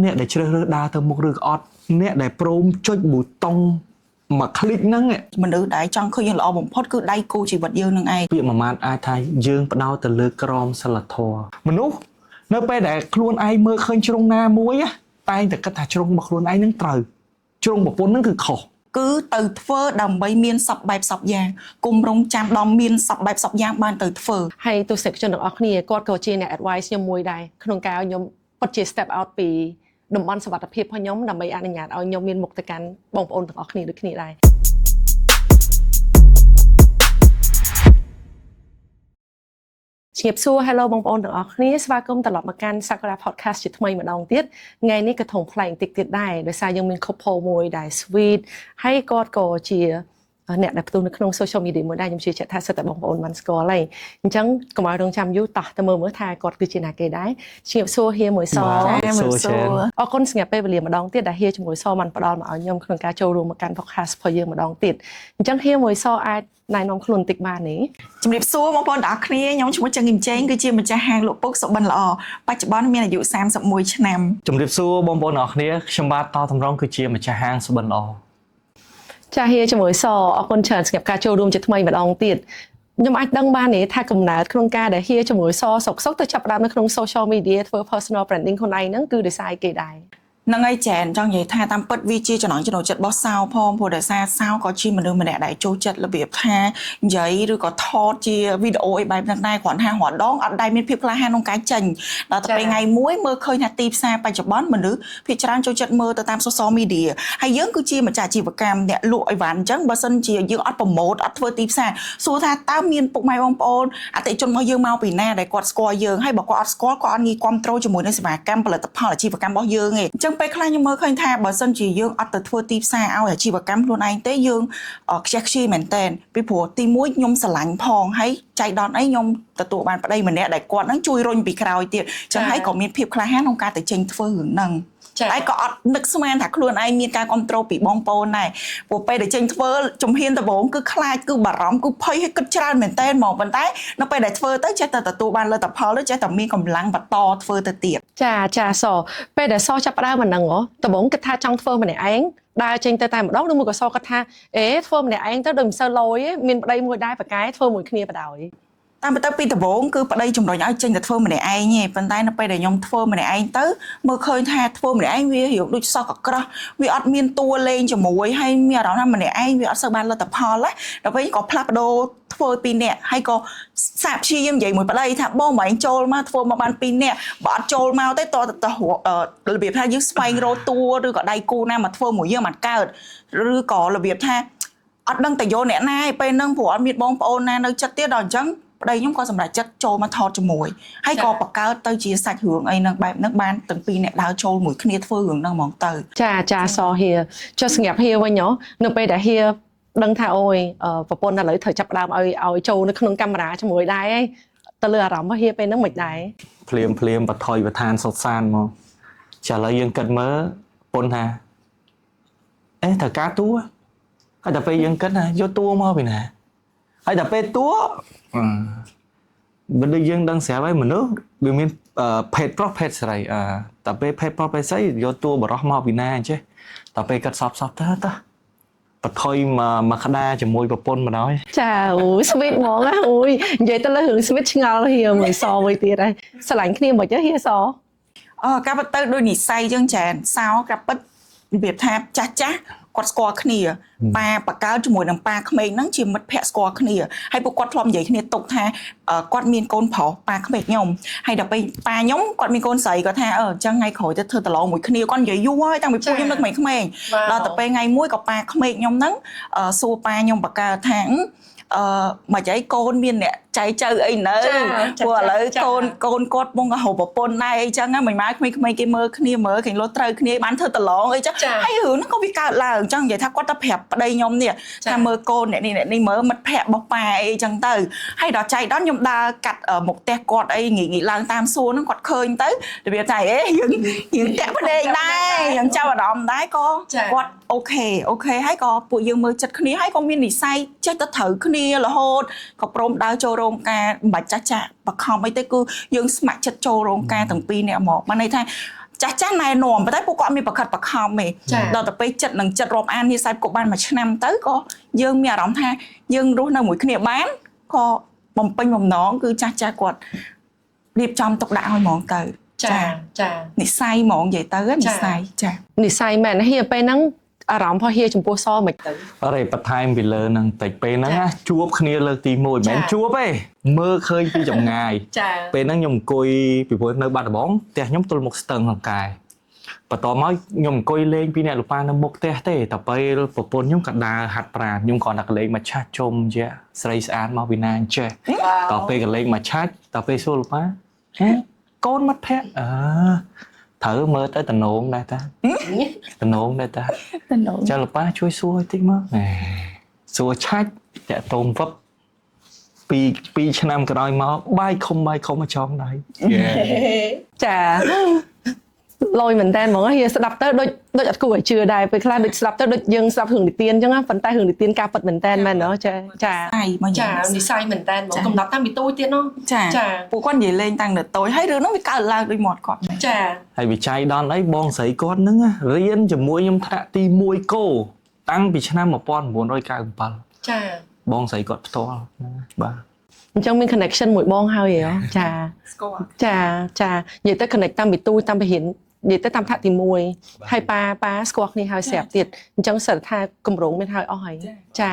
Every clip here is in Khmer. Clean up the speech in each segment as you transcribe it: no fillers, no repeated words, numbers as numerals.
nè để chơi đa từ một rực ọt nè để prom chơi bụi tông mà click nắng ấy mình nữ đại trong khi như là bụng phốt cứ đay cô chỉ vật dương nâng ai việc mà mát ai thay dương bắt đầu từ lưỡi crom sao là thò mình nút nơi bây để luôn ai mơ khơi trong na muối á tay từ cái thà trong bậc luôn ai nắng trời trong một vốn nắngคือ khổ cứ từ phơ đồng bay miên sập bẹp sập giang cùng rong chạm đom miên sập bẹp sập giang ban từ phơ ហើយទូសិកជនទាំងអស់គ្នាគាត់ក៏ជាអ្នក advice ខ្ញុំមួយដែរក្នុងការខ្ញុំពិតជា step out ពីតំបន់សុវត្ថិភាពរបស់ខ្ញុំដើម្បីអនុញ្ញាតឲ្យខ្ញុំមានមុខទៅកាន់បងប្អូនទាំងអស់គ្នាដូចគ្នាដែរជំរាបសួរ Hello បងប្អូនទាំងអស់គ្នាស្វាគមន៍ត្រឡប់មកកាន់ Sakura Podcast ជាថ្មីម្ដងទៀតថ្ងៃនេះក៏ធំប្លែកបន្តិចទៀតដែរដោយសារយើងមាន couple មួយដែល sweet ហើយគាត់ក៏ជាអ្នកដែលផ្ទុះនៅក្នុង social media មួយដែរខ្ញុំជឿជាក់ថាសិតតែបងប្អូនបានស្គាល់ហើយអញ្ចឹងកុំឲ្យរងចាំយូរតោះទៅមើលថាគាត់គឺជាណាគេដែរជំរាបសួរហៀមួយសអរគុណសម្រាប់ពេលវេលាម្ដងទៀតដែលហៀជាមួយសបានផ្ដល់មកឲ្យខ្ញុំក្នុងការចូលរួមមកកាន់ podcast របស់យើងម្ដងទៀតអញ្ចឹងហៀមួយសអាចណែនាំខ្លួនបន្តិចបានទេជំរាបសួរបងប្អូនទាំងអស់គ្នាខ្ញុំឈ្មោះចឹងគឹមចេងគឺជាម្ចាស់ហាងលក់ពុកសុបិនល្អបច្ចុប្បន្នមានអាយុ31ឆ្នាំជំរាបសួរបងប្អូនទាំងអស់គ្នាខ្ញុំបាទតតម្រងគឺជាម្ចាស់ហាងសុបិនល្អចាហៀជាមួយសអរគុណច្រើនសម្រាប់ការចូលរួមជាថ្មីម្ដងទៀតខ្ញុំអាចដឹងបានទេថាកំណើតក្នុងការដែលហៀជាមួយសសុកទៅចាប់ផ្ដើមនៅក្នុង social media ធ្វើ personal branding ខ្លួនឯងហ្នឹងគឺដោយសារគេដែរនឹងឯចែនចង់និយាយថាតាមពិតវាជាចំណងចំណូលចិត្តរបស់សៅផងព្រោះដោយសារសៅក៏ជាមនុស្សម្នាក់ដែលចូលចិត្តរបៀបថានិយាយឬក៏ថតជាវីដេអូអីបែបហ្នឹងដែរគ្រាន់ថារាល់ដងអត់ដែលមានភាពក្លាហានក្នុងការចេញដល់ទៅពេលថ្ងៃមួយមើលឃើញថាទីផ្សារបច្ចុប្បន្នមនុស្សភាគច្រើនចូលចិត្តមើលទៅតាម social media ហើយយើងគឺជាម្ចាស់អាជីវកម្មអ្នកលក់អីវ៉ាន់អញ្ចឹងបើសិនជាយើងអត់ប្រម៉ូទអត់ធ្វើទីផ្សារសួរថាតើមានពុកម៉ែបងប្អូនអតិថិជនរបស់យើងមកពីណាដែលគាត់ស្គាល់យើងហើយបើគាត់អត់ស្គាល់គាត់អត់ងាយគ្រប់គ្រងជាមួយនឹងសេវាកម្មផលិតផលអាជីវកម្មរបស់យើងទេអញ្ចឹងពេលខ្លះខ្ញុំមើលឃើញថាបើសិនជាយើងអត់ទៅធ្វើទីផ្សារឲ្យអាជីវកម្មខ្លួនឯងទេយើងខ្ជះខ្ជាយមែនតើពីព្រោះទីមួយខ្ញុំស្រឡាញ់ផងហើយចៃដន្យអីខ្ញុំទទួលបានប្តីម្នាក់ដែលគាត់នឹងជួយរុញពីក្រោយទៀតអញ្ចឹងហើយក៏មានភាពក្លាហានក្នុងការទៅចេញធ្វើរឿងហ្នឹងហើយក៏អត់នឹកស្មានថាខ្លួនឯងមានការគ្រប់គ្រងពីបងប្អូនដែរព្រោះពេលដែលចេញធ្វើជំហានដំបូងគឺខ្លាចគឺបារម្ភគឺភ័យឲ្យគិតច្រើនមែនតើហ្មងប៉ុន្តែនៅពេលដែលធ្វើទៅចេះតែទទួលបានលទ្ធផលទៅចេះតែមានកម្លាំងបន្តធ្វើទៅទៀតចាសពេលដែលសចាប់ផ្ដើមអាហ្នឹងដំបូងគិតថាចង់ធ្វើម្នាក់ឯងដើរចេញទៅតែម្ដងឬមួយក៏សគាត់ថាធ្វើម្នាក់ឯងទៅដូចមិនសូវលយមានប្តីមួយដែរប្រកែធ្វើមួយគ្នាបដ ாய்តាមទៅពីដំបូងគឺប្តីជំរុញឲ្យចេញទៅធ្វើម្នាក់ឯងទេប៉ុន្តែនៅពេលដែលខ្ញុំធ្វើម្នាក់ឯងទៅមើលឃើញថាធ្វើម្នាក់ឯងវារៀងដូចសក់កក្រោះវាអត់មានតួលេងជាមួយហើយមានអារម្មណ៍ថាម្នាក់ឯងវាអត់សូវបានលទ្ធផលណាដល់ពេលក៏ផ្លាស់ប្ដូរធ្វើពីរនាក់ហើយក៏សាកព្យាយាមនិយាយមួយប្តីថាបងមិនចូលមកធ្វើមកបានពីរនាក់បើអត់ចូលមកទេតើរបៀបថាយើងស្វែងរកតួឬក៏ដៃគូណាមកធ្វើមួយយើងមិនកើតឬក៏របៀបថាអត់ដឹងតែយកអ្នកណាឯពេលហ្នឹងព្រោះអត់មានបងប្អូនណានៅចិត្តទៀតដល់អញ្ចឹងប្តីខ្ញុំក៏សម្រេចចិត្តចូលមកថតជាមួយហើយក៏បង្កើតទៅជាសាច់រឿងអីហ្នឹងបែបហ្នឹងបានទាំងពីរអ្នកដើរចូលមួយគ្នាធ្វើរឿងហ្នឹងហ្មងទៅចាសហៀចុះសម្រាប់ហៀវិញនៅពេលដែលហៀដឹងថាអូយប្រពន្ធឥឡូវត្រូវចាប់ផ្ដើមឲ្យចូលនៅក្នុងកាមេរ៉ាជាមួយដែរឯងទៅលើអារម្មណ៍របស់ហៀពេលហ្នឹងមិនដែរភ្លាមបថុយបឋានសុតសានមកចាឥឡូវយើងគិតមើលពុនថាត្រូវការតួហើយតែពេលយើងគិតថាយកតួមកពីណាហើយតែពេលតួបើដូចយើងដឹងស្រាប់ហើយមនុស្សវាមានភេទប្រុសភេទស្រីតែពេលភេទប្រុសភេទស្រីយកតួបរោះមកពីណាអញ្ចេះតែពេលកាត់សពទៅបថុយមកក្តារជាមួយប្រពន្ធម្ដងចាអូស្វីតហ្មងអូយនិយាយទៅលើរឿងស្វីតឆ្ងល់ហៀមួយសមួយទៀតហើយស្រឡាញ់គ្នាមិនអញ្ចឹងហៀសការពិតទៅដូចនិស័យយើងច្រើនសោការពិតរបៀបថាចាស់គាត់ស្គាល់គ្នាប៉ាបកើជាមួយនឹងប៉ាក្មេងហ្នឹងជាមិត្តភក្តិស្គាល់គ្នាហើយពួកគាត់ធ្លាប់និយាយគ្នាទុកថាគាត់មានកូនប្រុសប៉ាក្មេងខ្ញុំហើយដល់ពេលប៉ាខ្ញុំគាត់មានកូនស្រីគាត់ថាអញ្ចឹងថ្ងៃក្រោយទៅធ្វើតឡងមួយគ្នាគាត់និយាយយូរហើយតាំងពីពួកខ្ញុំនឹកក្មេងដល់ទៅពេលថ្ងៃមួយក៏ប៉ាក្មេងខ្ញុំហ្នឹងសួរប៉ាខ្ញុំបកើថាមកចៃកូនមានអ្នកចៃចៅអីនៅព្រោះឥឡូវកូនគាត់ពងហៅប្រពន្ធដែរអីចឹងហ្នឹងមិនម៉ែក្មេងៗគេមើលគ្នាមើលគេលោត្រូវគ្នាបានធ្វើតឡងអីចឹងហើយរឿងហ្នឹងក៏វាកើតឡើងអញ្ចឹងនិយាយថាគាត់ទៅប្រាប់ប្តីខ្ញុំនេះថាមើលកូនអ្នកនេះមើលមិត្តភក្តិរបស់ប៉ាអីចឹងទៅហើយដល់ចៃដល់ខ្ញុំដើរកាត់មុខផ្ទះគាត់អីងាយឡើងតាមសួរហ្នឹងគាត់ឃើញទៅរបៀបថាយើងតាក់ផ្ដេកដែរយើងចាប់អារម្មណ៍ដែរក៏គាត់អូខេហើយក៏ពួកយើងមើលចិត្តគ្នាហើយក៏មាននិស័យចេះទៅត្រូវគ្នារហូតក៏ព្រមដើរចូលរោងការមិនបាច់ចាស់បខំអីទេគឺយើងស្ម័គ្រចិត្តចូលរោងការទាំងពីរនាក់មកបានន័យថា ចាស់ណែនាំប៉ុន្តែពួកគាត់មានប្រខិតប្រខំឯងដល់ទៅពេលចិត្តនឹងចិត្តរាប់អាននេះសាច់ក៏បានមួយឆ្នាំទៅក៏យើងមានអារម្មណ៍ថាយើងរស់នៅមួយគ្នាបានក៏បំពេញបំណងគឺចាស់គាត់រៀបចំទុកដាក់ឲ្យហ្មងទៅចានិស័យហ្មងនិយាយទៅនិស័យចានិស័យមែនហៀពេលហ្នឹងអារម្មណ៍របស់ហៀចំពោះសមិនទៅអរេបន្ថែមពីលើនឹងតិចពេលហ្នឹងជួបគ្នាលើកទី1មិនមែនជួបទេមើលឃើញពីចម្ងាយពេលហ្នឹងខ្ញុំអង្គុយពីព្រោះនៅបាត់ដំបងផ្ទះខ្ញុំទល់មុខស្ទឹងក្នុងកាយបន្ទាប់មកខ្ញុំអង្គុយលេងពីអ្នកលូប៉ានៅមុខផ្ទះទេតែពេលប្រពន្ធខ្ញុំក៏ដើរហាត់ប្រាណខ្ញុំគ្រាន់តែកលេងមកឆាច់ជុំជាស្រីស្អាតមកពីណាអញ្ចេះតពេលកលេងមកឆាច់តពេលសួរលូប៉ាកូនមាត់ភ័ក្រត្រូវមើលទៅតំណងដែរតាតំណងដែរតាចាលប៉ាជួយសួរតិចមកសួរឆាច់តាក់តងវឹប2ឆ្នាំក្រោយមកបាយខុំមកចងដៃចាលយមែនតើហ្មងហៀស្ដាប់ទៅដូចអត់គួរឲ្យជឿដែរពេលខ្លះដូចស្ដាប់ទៅដូចយើងស្ដាប់រឿងនិទានអញ្ចឹងប៉ុន្តែរឿងនិទានការពិតមែនតើមែនហ៎ចានិស័យមែនតើហ្មងកំណត់តាំងពីតូចទៀតនោះចាពួកគាត់និយាយលេងតាំងនៅតូចហើយរឿងនោះវាកើតឡើងដោយមាត់គាត់ចាហើយវិច័យដល់អីបងស្រីគាត់ហ្នឹងរៀនជាមួយខ្ញុំថ្នាក់ទី1គោតាំងពីឆ្នាំ1997ចាបងស្រីគាត់ផ្ទាល់បាទអញ្ចឹងមាន connection មួយបងហើយហ៎ចាចានិយាយទៅ connect តាំងពីទូតាំងពីរៀននិយាយទៅតាមថ្នាក់ទី1ហើយប៉ាស្គាល់គ្នាហើយស្រាប់ទៀតអញ្ចឹងសិតថាកម្រងមានហើយអស់ហើយចា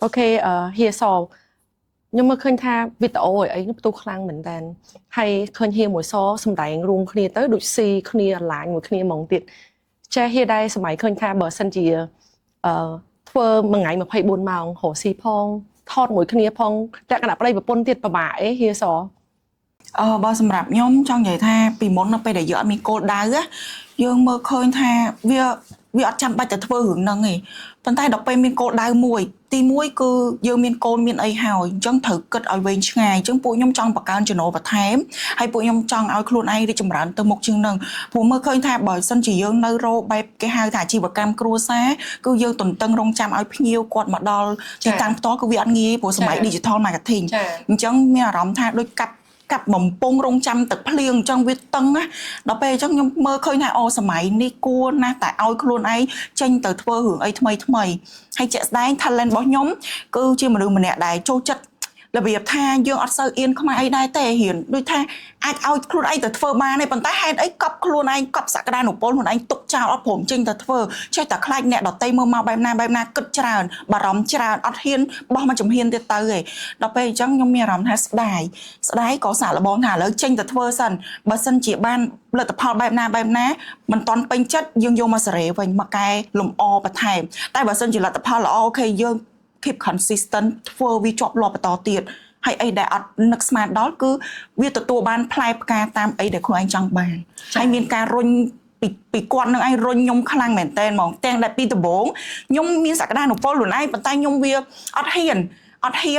អូខេហៀសខ្ញុំមើលឃើញថាវីដេអូអីនេះផ្ទុះខ្លាំងមែនតើហើយឃើញហៀមួយសសំដែងរួមគ្នាទៅដូចស៊ីគ្នាអាឡាញមួយគ្នាហ្មងទៀតចាហៀដែរសម័យឃើញថាបើសិនជាធ្វើមួយថ្ងៃ24ម៉ោងរកស៊ីផងថតមួយគ្នាផងតែគណៈប្តីប្រពន្ធទៀតពិបាកអីហៀសបើសម្រាប់ខ្ញុំចង់និយាយថាពីមុននៅពេលដែលយើងអត់មានគោលដៅយើងមើលឃើញថាវាអត់ចាំបាច់តែធ្វើរឿងហ្នឹងទេប៉ុន្តែដល់ពេលមានគោលដៅមួយទី1គឺយើងមានកូនមានអីហើយអញ្ចឹងត្រូវគិតឲ្យវែងឆ្ងាយអញ្ចឹងពួកខ្ញុំចង់បង្កើនចំណូលបន្ថែមហើយពួកខ្ញុំចង់ឲ្យខ្លួនឯងរីកចម្រើនទៅមុខជាងហ្នឹងព្រោះមើលឃើញថាបើសិនជាយើងនៅរោបែបគេហៅថាអាជីវកម្មគ្រួសារគឺយើងទន្ទឹងរង់ចាំឲ្យភ្ញៀវគាត់មកដល់ទីតាំងផ្ទាល់គឺវាអត់ងាយព្រោះសម័យ digital marketing អញ្ចឹងមានអារម្មណ៍ថាដូចកាប់បំពង់រងចាំទឹកភ្លៀងអញ្ចឹងវាតឹងណាដល់ពេលអញ្ចឹងខ្ញុំមើលឃើញថាសម័យនេះគួរណាស់តែឲ្យខ្លួនឯងចេញទៅធ្វើរឿងអីថ្មីហើយជាក់ស្ដែង talent របស់ខ្ញុំគឺជាមនុស្សម្នាក់ដែលចូលចិត្តរបៀបថាយើងអត់សូវអៀនខ្មែរអីដែរទេរៀនដូចថាអាចឲ្យខ្លួនឯងទៅធ្វើបានទេប៉ុន្តែហេតុអីកប់ខ្លួនឯងកប់សក្តានុពលខ្លួនឯងទុកចោលអត់ព្រមចេញទៅធ្វើចេះតែខ្លាចអ្នកដទៃមើលមកបែបណាគិតច្រើនបារម្ភច្រើនអត់ហ៊ានបោះមកជំហានទៀតទៅទេដល់ពេលអញ្ចឹងខ្ញុំមានអារម្មណ៍ថាស្ដាយក៏សាកល្បងថាឥឡូវចេញទៅធ្វើសិនបើសិនជាបានផលិតផលបែបណាមិនទាន់ពេញចិត្តយើងយកមកសេរីវិញមកកែលម្អបន្ថែមតែបើសិនជាលទ្ធផលល្អអូខេយើងkeep consistent ធ្វើវាជាប់លាប់បន្តទៀតហើយអីដែលអត់នឹកស្មានដល់គឺវាទទួលបានផ្លែផ្កាតាមអីដែលខ្លួនឯងចង់បានហើយមានការរុញពីគាត់នឹងឯងរុញខ្ញុំខ្លាំងមែនតើហ្មងទាំងដែលពីដំបូងខ្ញុំមានសក្តានុពលខ្លួនឯងប៉ុន្តែខ្ញុំវាអត់ហ៊ា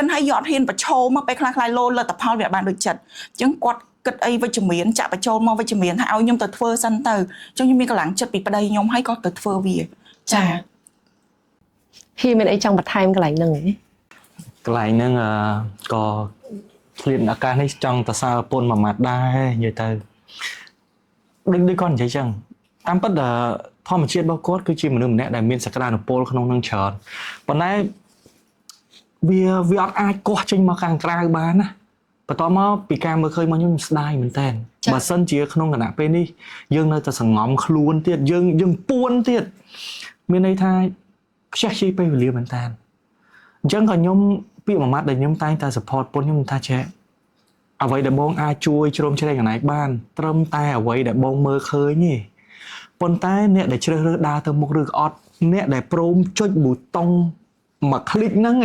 នហើយយកអត់ហ៊ានប្រឈមមកពេលខ្លះលោលទ្ធផលវាបានដូចចិត្តអញ្ចឹងគាត់គិតអីវិជ្ជមានចាក់បញ្ចូលមកវិជ្ជមានថាឲ្យខ្ញុំទៅធ្វើសិនទៅអញ្ចឹងខ្ញុំមានកម្លាំងចិត្តពីប្តីខ្ញុំហើយក៏ទៅធ្វើវាចាហៀមានអីចង់បន្ថែមកន្លែងហ្នឹងកន្លែងហ្នឹងក៏ឃ្លានឱកាសនេះចង់ទៅសារពន្ធមួយម៉ាត់ដែរនិយាយទៅដូចគាត់និយាយចឹងតាមពិតធម្មជាតិរបស់គាត់គឺជាមនុស្សម្នាក់ដែលមានសក្តានុពលក្នុងនឹងច្រើនប៉ុន្តែវាអត់អាចកោះចេញមកខាងក្រៅបានណាបន្ទាប់មកពីការមើលឃើញមកខ្ញុំស្ដាយមែនតើបើសិនជាក្នុងគណៈពេលនេះយើងនៅតែសង្ងំខ្លួនទៀតយើងពួនទៀតមានន័យថាខ្ជះខ្ជាយពេលវេលាមែនតើអញ្ចឹងក៏ខ្ញុំពាក្យមួយម៉ាត់ដែលខ្ញុំតែងតែ support ពន្ធខ្ញុំថាចេះអ្វីដែលបងអាចជួយជ្រោមជ្រែងកណៃបានត្រឹមតែអ្វីដែលបងមើលឃើញទេប៉ុន្តែអ្នកដែលជ្រើសរើសដើរទៅមុខឬក៏អត់អ្នកដែលព្រមចុចប៊ូតុងមួយคลิกហ្នឹង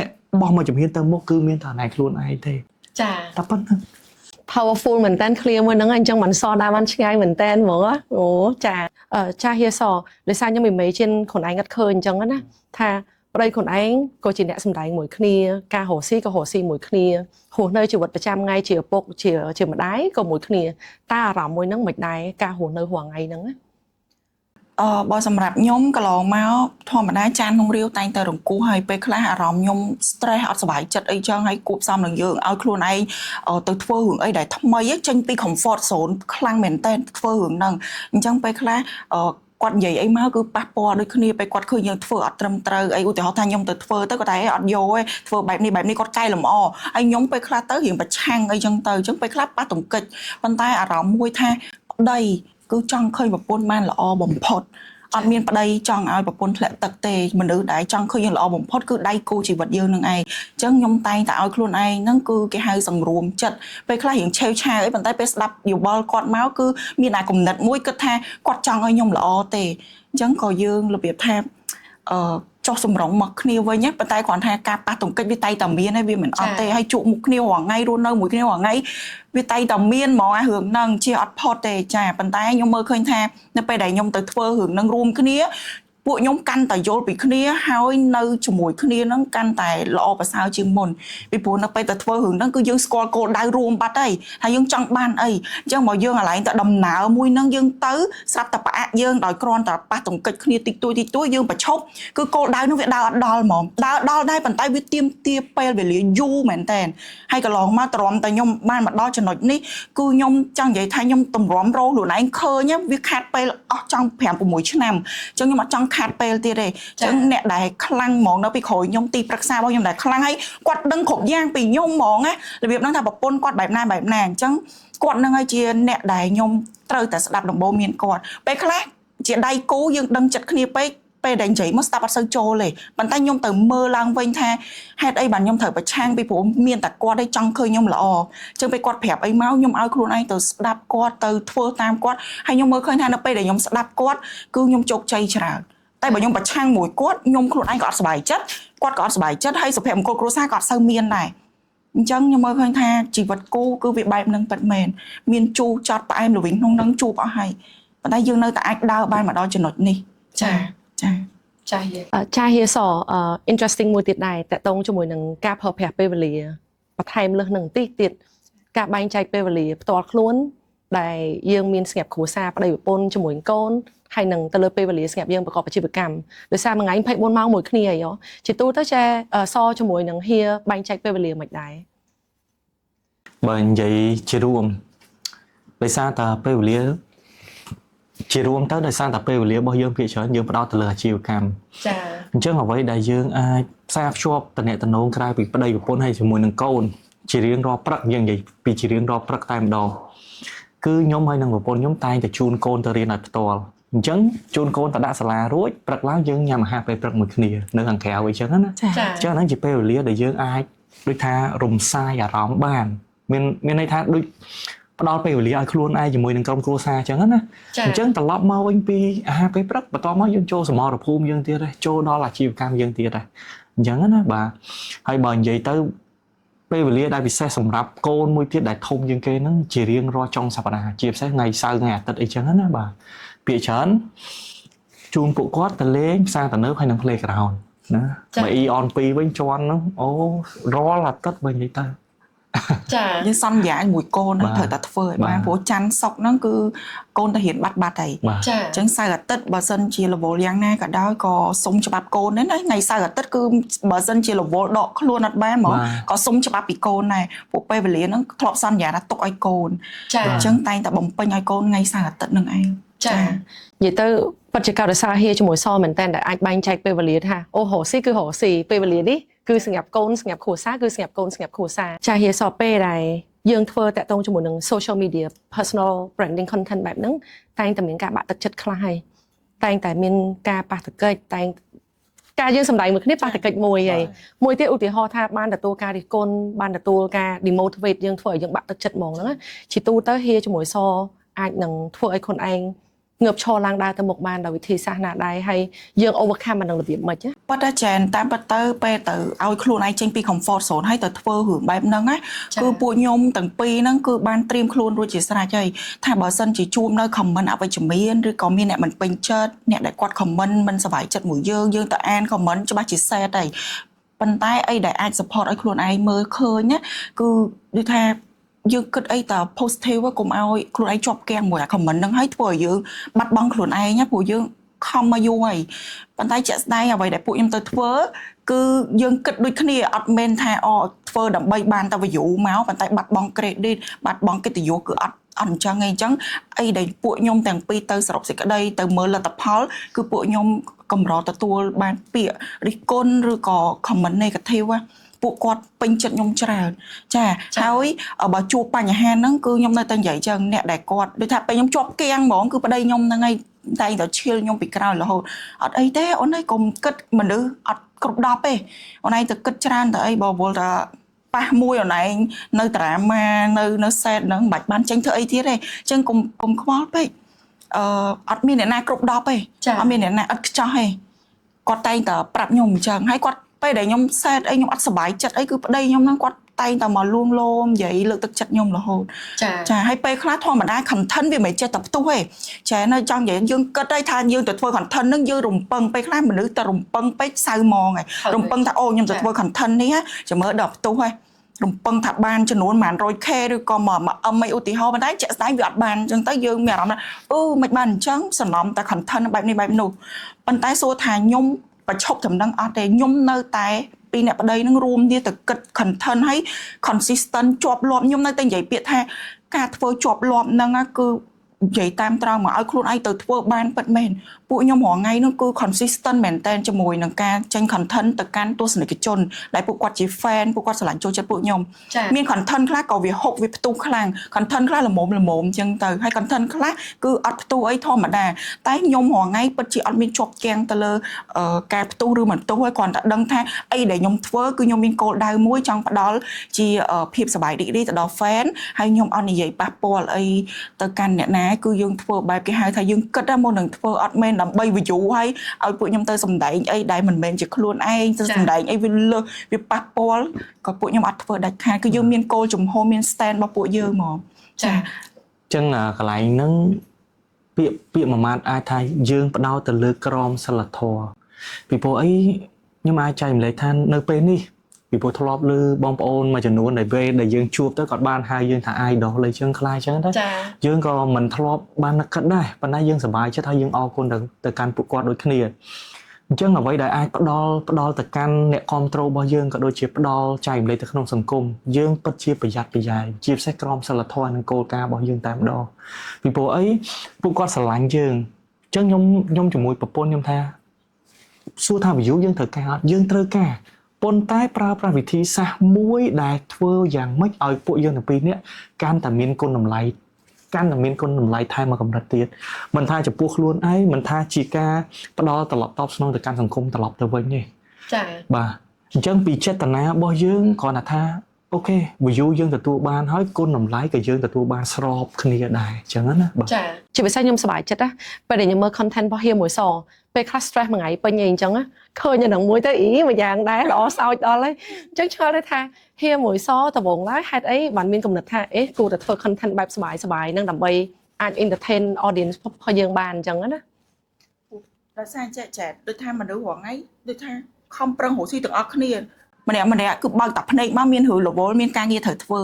បោះមកជំហានទៅមុខគឺមានតែណៃខ្លួនឯងទេចាតែប៉ុណ្្នឹង powerful មែនតើ clear មួយហ្នឹងអញ្ចឹងមិនសដែរបានឆ្ងាយមែនតើហ្មងអូចាហៀសដោយសារខ្ញុំ imagine ខ្លួនឯងអត់ឃើញអញ្ចឹងណាថាប្តីខ្លួនឯងក៏ជាអ្នកសម្ដែងមួយគ្នាការរកស៊ីក៏រកស៊ីមួយគ្នាហួសនៅជីវិតប្រចាំថ្ងៃជាឪពុកជាម្ដាយក៏មួយគ្នាតើអារម្មណ៍មួយហ្នឹងមិនដែរការហួសនៅរាល់ថ្ងៃហ្នឹងណា បើសម្រាប់ខ្ញុំកន្លងមកធម្មតាចានក្នុងរាវតែងតែរង្គោះហើយពេលខ្លះអារម្មណ៍ខ្ញុំ stress អត់សុបាយចិត្តអីចឹងហើយគួបផ្សំនឹងយើងឲ្យខ្លួនឯងទៅធ្វើរឿងអីដែលថ្មីចេញពី comfort zone ខ្លាំងមែនតើធ្វើរឿងហ្នឹងអញ្ចឹងពេលខ្លះគាត់និយាយអីមកគឺប៉ះពាល់ដូចគ្នាពេលគាត់ឃើញយើងធ្វើអត់ត្រឹមត្រូវអីឧទាហរណ៍ថាខ្ញុំទៅធ្វើទៅគាត់តែអត់យកទេធ្វើបែបនេះគាត់កែលម្អហើយខ្ញុំពេលខ្លះទៅរៀងប្រឆាំងអីចឹងទៅអញ្ចឹងពេលខ្លះប៉ះទង្គិចប៉ុន្តែអារម្មណ៍មួយថាប្តីគឺចង់ឃើញប្រពន្ធបានល្អបំផុតអត់មានប្តីចង់ឲ្យប្រពន្ធធ្លាក់ទឹកទេមនុស្សដែលចង់ឃើញយើងល្អបំផុតគឺដៃគូជីវិតយើងនឹងឯងអញ្ចឹងខ្ញុំតែងតែឲ្យខ្លួនឯងហ្នឹងគឺគេហៅសង្រួមចិត្តពេលខ្លះរៀងឆេវឆាវអីប៉ុន្តែពេលស្ដាប់យោបល់គាត់មកគឺមានអាគំនិតមួយគិតថាគាត់ចង់ឲ្យខ្ញុំល្អទេអញ្ចឹងក៏យើងរបៀបថាចុះសម្រងមកគ្នាវិញណាប៉ុន្តែគ្រាន់ថាការប៉ះទង្គិចវាតែតែមានហើយវាមិនអត់ទេហើយជួបមុខគ្នារាល់ថ្ងៃរស់នៅមួយគ្នារាល់ថ្ងៃវាតែតែមានហ្មងអារឿងហ្នឹងជាអត់ផុតទេចាប៉ុន្តែខ្ញុំមើលឃើញថានៅពេលដែលខ្ញុំទៅធ្វើរឿងហ្នឹងរួមគ្នាពួកខ្ញុំកាន់តែយល់ពីគ្នាហើយនៅជាមួយគ្នាហ្នឹងកាន់តែល្អប្រសើរជាងមុនពីព្រោះនៅពេលទៅធ្វើរឿងហ្នឹងគឺយើងស្គាល់គោលដៅរួមបាត់ហើយហើយយើងចង់បានអីអញ្ចឹងមកយើងកន្លែងទៅដំណើរមួយហ្នឹងយើងទៅស្រាប់តែផ្អាកយើងដោយគ្រាន់តែប៉ះទង្គិចគ្នាតិចតួចយើងប្រឈប់គឺគោលដៅហ្នឹងវាដើរអត់ដល់ហ្មងដើរដល់ដែរប៉ុន្តែវាទាមទារពេលវេលាយូរមែនតើហើយកន្លងមកទ្រាំតែខ្ញុំបានមកដល់ចំណុចនេះគឺខ្ញុំចង់និយាយថាខ្ញុំតម្រាំរោខ្លួនឯងឃើញវាខាត់ពេលអស់ចង់5 6ឆ្នាំអញ្ចឹងខ្ញុំអត់ចង់ខាត់ពេលទៀតទេអញ្ចឹងអ្នកដែលខ្លាំងហ្មងនៅពីក្រោយខ្ញុំទីប្រឹក្សារបស់ខ្ញុំដែលខ្លាំងហើយគាត់ដឹងគ្រប់យ៉ាងពីខ្ញុំហ្មងណារបៀបហ្នឹងថាប្រពន្ធគាត់បែបណាអញ្ចឹងគាត់នឹងឲ្យជាអ្នកដែលខ្ញុំត្រូវតែស្ដាប់ដំបូន្មានគាត់ពេលខ្លះជាដៃគូយើងដឹងចិត្តគ្នាពេកពេលដែលនិយាយមកស្ដាប់អត់សូវចូលទេប៉ុន្តែខ្ញុំទៅមើលឡើងវិញថាហេតុអីបានខ្ញុំត្រូវប្រឆាំងពីព្រោះមានតែគាត់ឯងចង់ឃើញខ្ញុំល្អអញ្ចឹងពេលគាត់ប្រាប់អីមកខ្ញុំឲ្យខ្លួនឯងទៅស្ដាប់គាត់ទៅធ្វើតាមគាត់ហើយខ្ញុំមើលឃើញថានៅពេលដែលខ្ញុំស្ដាប់គាត់គឺខ្ញុំជោគជ័យច្រើនតែបើខ្ញុំប្រឆាំងមួយគាត់ខ្ញុំខ្លួនឯងក៏អត់សុបាយចិត្តគាត់ក៏អត់សុបាយចិត្តហើយសុភមង្គលគ្រួសារក៏អត់សូវមានដែរអញ្ចឹងខ្ញុំមើលឃើញថាជីវិតគូគឺវាបែបហ្នឹងពិតមែនមានជូរចត់ផ្អែមល្វីងក្នុងហ្នឹងជួបអស់ហើយប៉ុន្តែយើងនៅតែអាចដើរបានមកដល់ចំណុចនេះចាចាហៀសinteresting មួយទៀតដែរតកតងជាមួយនឹងការប្រើប្រាស់ពេលវេលាបន្ថែមលើសនឹងតិចទៀតការបែងចែកពេលវេលាផ្ទាល់ខ្លួនដែលយើងមានស្ងាត់គ្រួសារប្តីប្រពន្ធជាមួយកូនហើយនឹងទៅលើពេលវេលាស្ងាត់យើងប្រកបអាជីវកម្មដោយសារមួយថ្ងៃ24ម៉ោងមួយគ្នាអីជាទូទៅចាសជាមួយនឹងហៀបែងចែកពេលវេលាមិនដែរបើនិយាយជារួមដោយសារតែពេលវេលាជារួមទៅដោយសារតែពេលវេលារបស់យើងភាគច្រើនយើងផ្ដោតទៅលើអាជីវកម្មចាអញ្ចឹងអ្វីដែលយើងអាចផ្សារភ្ជាប់តំណែងក្រៅពីប្តីប្រពន្ធហើយជាមួយនឹងកូនជារៀងរាល់ព្រឹកយើងនិយាយពីជារៀងរាល់ព្រឹកតែម្ដងគឺខ្ញុំហើយនឹងប្រពន្ធខ្ញុំតែងតែជូនកូនទៅរៀនឲ្យផ្ទាល់អញ្ចឹងជូនកូនទៅដាក់សាលារួចព្រឹកឡើងយើងញ៉ាំអាហារពេលព្រឹកមួយគ្នានៅខាងក្រៅអីចឹងណាអញ្ចឹងហ្នឹងជាពេលវេលាដែលយើងអាចដូចថារំសាយអារម្មណ៍បានមានន័យថាដូចផ្ដល់ពេលវេលាឲ្យខ្លួនឯងជាមួយនឹងក្រុមគ្រួសារអញ្ចឹងណាអញ្ចឹងត្រឡប់មកវិញពីអាហារពេលព្រឹកបន្ទាប់មកយើងចូលសមរភូមិយើងទៀតចូលដល់អាជីវកម្មយើងទៀតអញ្ចឹងណាបាទហើយបើនិយាយទៅពេលវេលាដែលពិសេសសម្រាប់កូនមួយទៀតដែលធំជាងគេហ្នឹងជារៀងរាល់ចុងសប្តាហ៍ជាពិសេសថ្ងៃសៅរ៍ថ្ងៃអាទិត្យអីចឹងណាបាទពាក្យច្រើនជូនពួកគាត់ទៅលេងផ្សារទំនើបហើយនឹង playground ណាបើ on 2វិញជន់ហ្នឹងអូរាល់អាទិត្យបើនិយាយទៅចាយើងសន្យាមួយកូនត្រូវតែធ្វើឲ្យបានព្រោះច័ន្ទសុក្រហ្នឹងគឺកូនទៅរៀនបាត់ហើយចាអញ្ចឹងសៅរ៍អាទិត្យបើសិនជារវល់យ៉ាងណាក៏ដោយក៏សុំច្បាប់កូនដែរណាថ្ងៃសៅរ៍អាទិត្យគឺបើសិនជារវល់ដកខ្លួនអត់បានហ្មងក៏សុំច្បាប់ពីកូនដែរព្រោះពេលវេលាហ្នឹងធ្លាប់សន្យាថាទុកឲ្យកូនចាអញ្ចឹងតែងតែបំពេញឲ្យកូនថ្ងៃសៅរ៍អាទិត្យហ្នឹងឯងចានិយាយទៅបច្ចុប្បន្នរសារហៀជាមួយសមែនតើដែលអាចបែងចែកពេលវេលាថាអូរស៊ីគឺរស៊ីពេលវេលានេះគឺសម្រាប់កូនសម្រាប់គ្រួសារគឺសម្រាប់កូនសម្រាប់គ្រួសារចាហៀសពេលដែលយើងធ្វើតាក់ទងជាមួយនឹង social media personal branding content បែបហ្នឹងតែងតែមានការបាក់ទឹកចិត្តខ្លះហើយតែងតែមានការប៉ះទង្គិចតែងការយើងសម្ដែងមួយគ្នាប៉ះទង្គិចមួយហើយមួយទៀតឧទាហរណ៍ថាបានទទួលការរិះគន់បានទទួលការ demotivate យើងធ្វើឲ្យយើងបាក់ទឹកចិត្តហ្មងហ្នឹងជាទូទៅហៀជាមួយសអាចនឹងធ្វើឲ្យខ្លួនឯងងើបឈរឡើងដើរទៅមុខបានដោយវិធីសាស្ត្រណាដែរហើយយើង overcome បាននឹងរបៀបម៉េចប៉ុន្តែចានតាមពិតទៅពេលទៅឲ្យខ្លួនឯងចេញពី comfort zone ហើយទៅធ្វើរឿងបែបហ្នឹងណាគឺពួកខ្ញុំទាំងពីរហ្នឹងគឺបានត្រៀមខ្លួនរួចជាស្រេចហើយថាបើសិនជាជួបនៅ comment អវិជ្ជមានឬក៏មានអ្នកមិនពេញចិត្តអ្នកដែលគាត់ comment មិនសប្បាយចិត្តមួយយើងទៅអាន comment ច្បាស់ជា sad ហើយប៉ុន្តែអីដែលអាច support ឲ្យខ្លួនឯងមើលឃើញណាគឺដូចថាយើងគិតអីតា positive កុំឲ្យខ្លួនឯងជាប់គាំងមួយអា comment ហ្នឹងហើយធ្វើឲ្យយើងបាត់បង់ខ្លួនឯងណាព្រោះយើង ខំមកយូរហើយប៉ុន្តែជាក់ស្ដែងអ្វីដែលពួកខ្ញុំទៅធ្វើគឺយើងគិតដូចគ្នាអត់មែនថាធ្វើដើម្បីបានតែ view មកប៉ុន្តែបាត់បង់ credit បាត់បង់កិត្តិយសគឺអត់អញ្ចឹងឯងអញ្ចឹងអីដែលពួកខ្ញុំទាំងពីរទៅសរុបសេចក្តីទៅមើលលទ្ធផលគឺពួកខ្ញុំកម្រទទួលបានពាក្យរិះគន់ឬក៏ comment negative ពួកគាត់ពេញចិត្តខ្ញុំច្រើនចាហើយបើជួបបញ្ហាហ្នឹងគឺខ្ញុំនៅតែនិយាយចឹងអ្នកដែលគាត់ដូចថាពេលខ្ញុំជាប់គាំងហ្មងគឺប្តីខ្ញុំហ្នឹងឯងតែតែឈៀលខ្ញុំពីក្រោយរហូតអត់អីទេអូនឯងកុំគិតមនុស្សអត់គ្រប់10ទេអូនឯងទៅគិតច្រើនទៅអីបើវល់ថាប៉ះមួយអូនឯងនៅតារាម៉ានៅសេតហ្នឹងមិនបាច់បានចេញធ្វើអីទៀតទេអញ្ចឹងកុំខ្វល់ពេកអត់មានអ្នកណាគ្រប់10ទេអត់មានអ្នកណាឥតខ្ចោះទេគាត់តែងតែប្រាប់ខ្ញុំអញ្ចឹងហើយគាត់ពេលដែលខ្ញុំសេតអីខ្ញុំអត់សប្បាយចិត្តអីគឺប្តីខ្ញុំហ្នឹងគាត់តែងតែមកលួងលោមនិយាយលើកទឹកចិត្តខ្ញុំរហូតចាហើយពេលខ្លះធម្មតា content វាមិនចេះតែផ្ទុះទេចានៅចង់និយាយយើងគិតថាយើងទៅធ្វើ content ហ្នឹងយើងរំពឹងពេលខ្លះមនុស្សតែរំពឹងពេកសៅហ្មងហើយរំពឹងថាអូខ្ញុំទៅធ្វើ content នេះចាំមើលដល់ផ្ទុះហើយរំពឹងថាបានចំនួន 100k ឬក៏មកអីឧទាហរណ៍ប៉ុន្តែជាក់ស្ដែងវាអត់បានអញ្ចឹងទៅយើងមានអារម្មណ៍ថាមិនបានអញ្ចឹងសំណំតែ content បែបនេះបែបនោះប៉ុន្តែសួរថាខ្ញុំប្រឈប់ចំណឹងអត់ទេខ្ញុំនៅតែពីអ្នកប្តីនឹងរួមគ្នាទៅគិត content ហើយ consistent ជាប់លាប់ខ្ញុំនៅតែនិយាយពាក្យថាការធ្វើជាប់លាប់ហ្នឹងគឺនិយាយតាមត្រង់មកឲ្យខ្លួនឯងទៅធ្វើបានពិតមែនពួកខ្ញុំរងថ្ងៃនោះគឺ consistent មែនតើជាមួយនឹងការចេញ content ទៅកាន់ទស្សនិកជនដែលពួកគាត់ជា fan ពួកគាត់ស្រឡាញ់ចូលចិត្តពួកខ្ញុំមាន content ខ្លះក៏វាហុកវាផ្ទុះខ្លាំង content ខ្លះល្មមអញ្ចឹងទៅហើយ content ខ្លះគឺអត់ផ្ទុះអីធម្មតាតែខ្ញុំរងថ្ងៃពិតជាអត់មានជាប់គាំងទៅលើការផ្ទុះឬមិនផ្ទុះហើយគ្រាន់តែដឹងថាអីដែលខ្ញុំធ្វើគឺខ្ញុំមានគោលដៅមួយចង់ផ្ដល់ជាភាពសប្បាយរីករាយទៅដល់ fan ហើយខ្ញុំអត់និយាយប៉ះពាល់អីទៅកាន់អ្នកណាគឺយើងធ្វើបែបគេហៅថាយើងគិតថាមុននឹងធ្វើអត់មែនដើម្បី view ហើយឲ្យពួកខ្ញុំទៅសម្ដែងអីដែលមិនមែនជាខ្លួនឯងទៅសម្ដែងអីវាលើសវាប៉ះពាល់ក៏ពួកខ្ញុំអត់ធ្វើដាច់ខាតគឺយើងមានគោលជំហរមាន stand របស់ពួកយើងហ្មងចាអញ្ចឹងកន្លែងហ្នឹងពាក្យមួយម៉ាត់អាចថាយើងផ្ដោតទៅលើក្រមសីលធម៌ពីព្រោះអីខ្ញុំអាចចែករំលែកថានៅពេលនេះពីព្រោះធ្លាប់លើបងប្អូនមួយចំនួនដែលយើងជួបទៅគាត់បានហៅយើងថា idol អីចឹងខ្លាចចឹងទៅយើងក៏មិនធ្លាប់បាននឹកគិតដែរប៉ុន្តែយើងសប្បាយចិត្តហើយយើងអរគុណទៅកាន់ពួកគាត់ដូចគ្នាអញ្ចឹងអ្វីដែលអាចផ្ដល់ទៅកាន់អ្នកគាំទ្ររបស់យើងក៏ដូចជាផ្ដល់ចែករំលែកទៅក្នុងសង្គមយើងពិតជាប្រយ័ត្នប្រយែងជាពិសេសក្រមសីលធម៌និងគោលការណ៍របស់យើងតែម្ដងពីព្រោះអីពួកគាត់ស្រឡាញ់យើងអញ្ចឹងខ្ញុំជាមួយប្រពន្ធខ្ញុំថាសួរថា view យើងត្រូវការអត់យើងត្រូវការប៉ុន្តែប្រើប្រាស់វិធីសាស្ត្រមួយដែលធ្វើយ៉ាងម៉េចឲ្យពួកយើងទាំងពីរនាក់កាន់តែមានគុណតម្លៃថែមមកកម្រិតទៀតមិនថាចំពោះខ្លួនឯងមិនថាជាការផ្ដល់ត្រឡប់តបស្នងទៅកាន់សង្គមត្រឡប់ទៅវិញទេចា៎បាទអញ្ចឹងពីចេតនារបស់យើងគ្រាន់តែថាអូខេ view យើងទទួលបានហើយគុណតម្លៃក៏យើងទទួលបានស្របគ្នាដែរអញ្ចឹងណាបាទចា៎ជាពិសេសខ្ញុំសប្បាយចិត្តណាពេលដែលខ្ញុំមើល content របស់ហៀមួយសពេលខ្លះ stress មួយថ្ងៃពេញអីអញ្ចឹងឃើញអានឹងមួយទៅមួយយ៉ាងដែរល្អសោចដល់ហើយអញ្ចឹងឆ្ងល់ដែរថាហៀមួយសដំបងឡើយហេតុអីបានមានគំនិតថាគួរតែធ្វើ content បែបសប្បាយនឹងដើម្បីអាច entertain audience របស់យើងបានអញ្ចឹងណាដោយសារចែកដូចថាមនុស្សរងថ្ងៃដូចថាខំប្រឹងរស់ស៊ីទាំងអស់គ្នាម្នាក់គឺបើកតាភ្នែកមកមានរឿងរវល់មានការងារត្រូវធ្វើ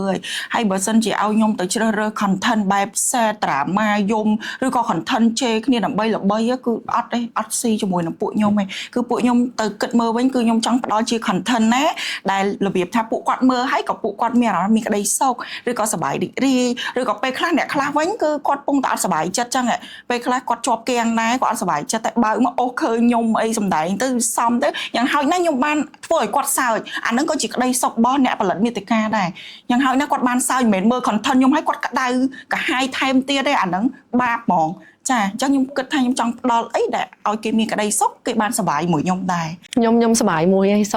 ហើយបើសិនជាឲ្យខ្ញុំទៅជ្រើសរើស content បែប sad drama យំឬក៏ content ជេរគ្នាដើម្បីល្បីគឺអត់ទេអត់ស៊ីជាមួយនឹងពួកខ្ញុំទេគឺពួកខ្ញុំទៅគិតមើលវិញគឺខ្ញុំចង់ផ្ដល់ជា content ណាដែលរបៀបថាពួកគាត់មើលហើយក៏ពួកគាត់មានអារម្មណ៍មានក្តីសោកឬក៏សប្បាយរីករាយឬក៏ពេលខ្លះអ្នកខ្លះវិញគឺគាត់ពងតែអត់សប្បាយចិត្តចឹងពេលខ្លះគាត់ជាប់គាំងដែរគាត់អត់សប្បាយចិត្តតែបើកមកអូសឃើញខ្ញុំអីសំដែងទៅសំទៅយ៉ាងហោចណាស់ខ្ញុំបានធ្វើឲ្យគាត់សើចអានឹងក៏ជាក្តីសុខរបស់អ្នកផលិតមាតិកាដែរយ៉ាងហើយណាគាត់បានសើចមិនមែនមើល content ខ្ញុំឲ្យគាត់ក្តៅកាហាយថែមទៀតទេអានឹងបាបហ្មងចាអញ្ចឹងខ្ញុំគិតថាខ្ញុំចង់ផ្ដល់អីដែលឲ្យគេមានក្តីសុខគេបានសុបាយមួយខ្ញុំដែរខ្ញុំសុបាយមួយឯងស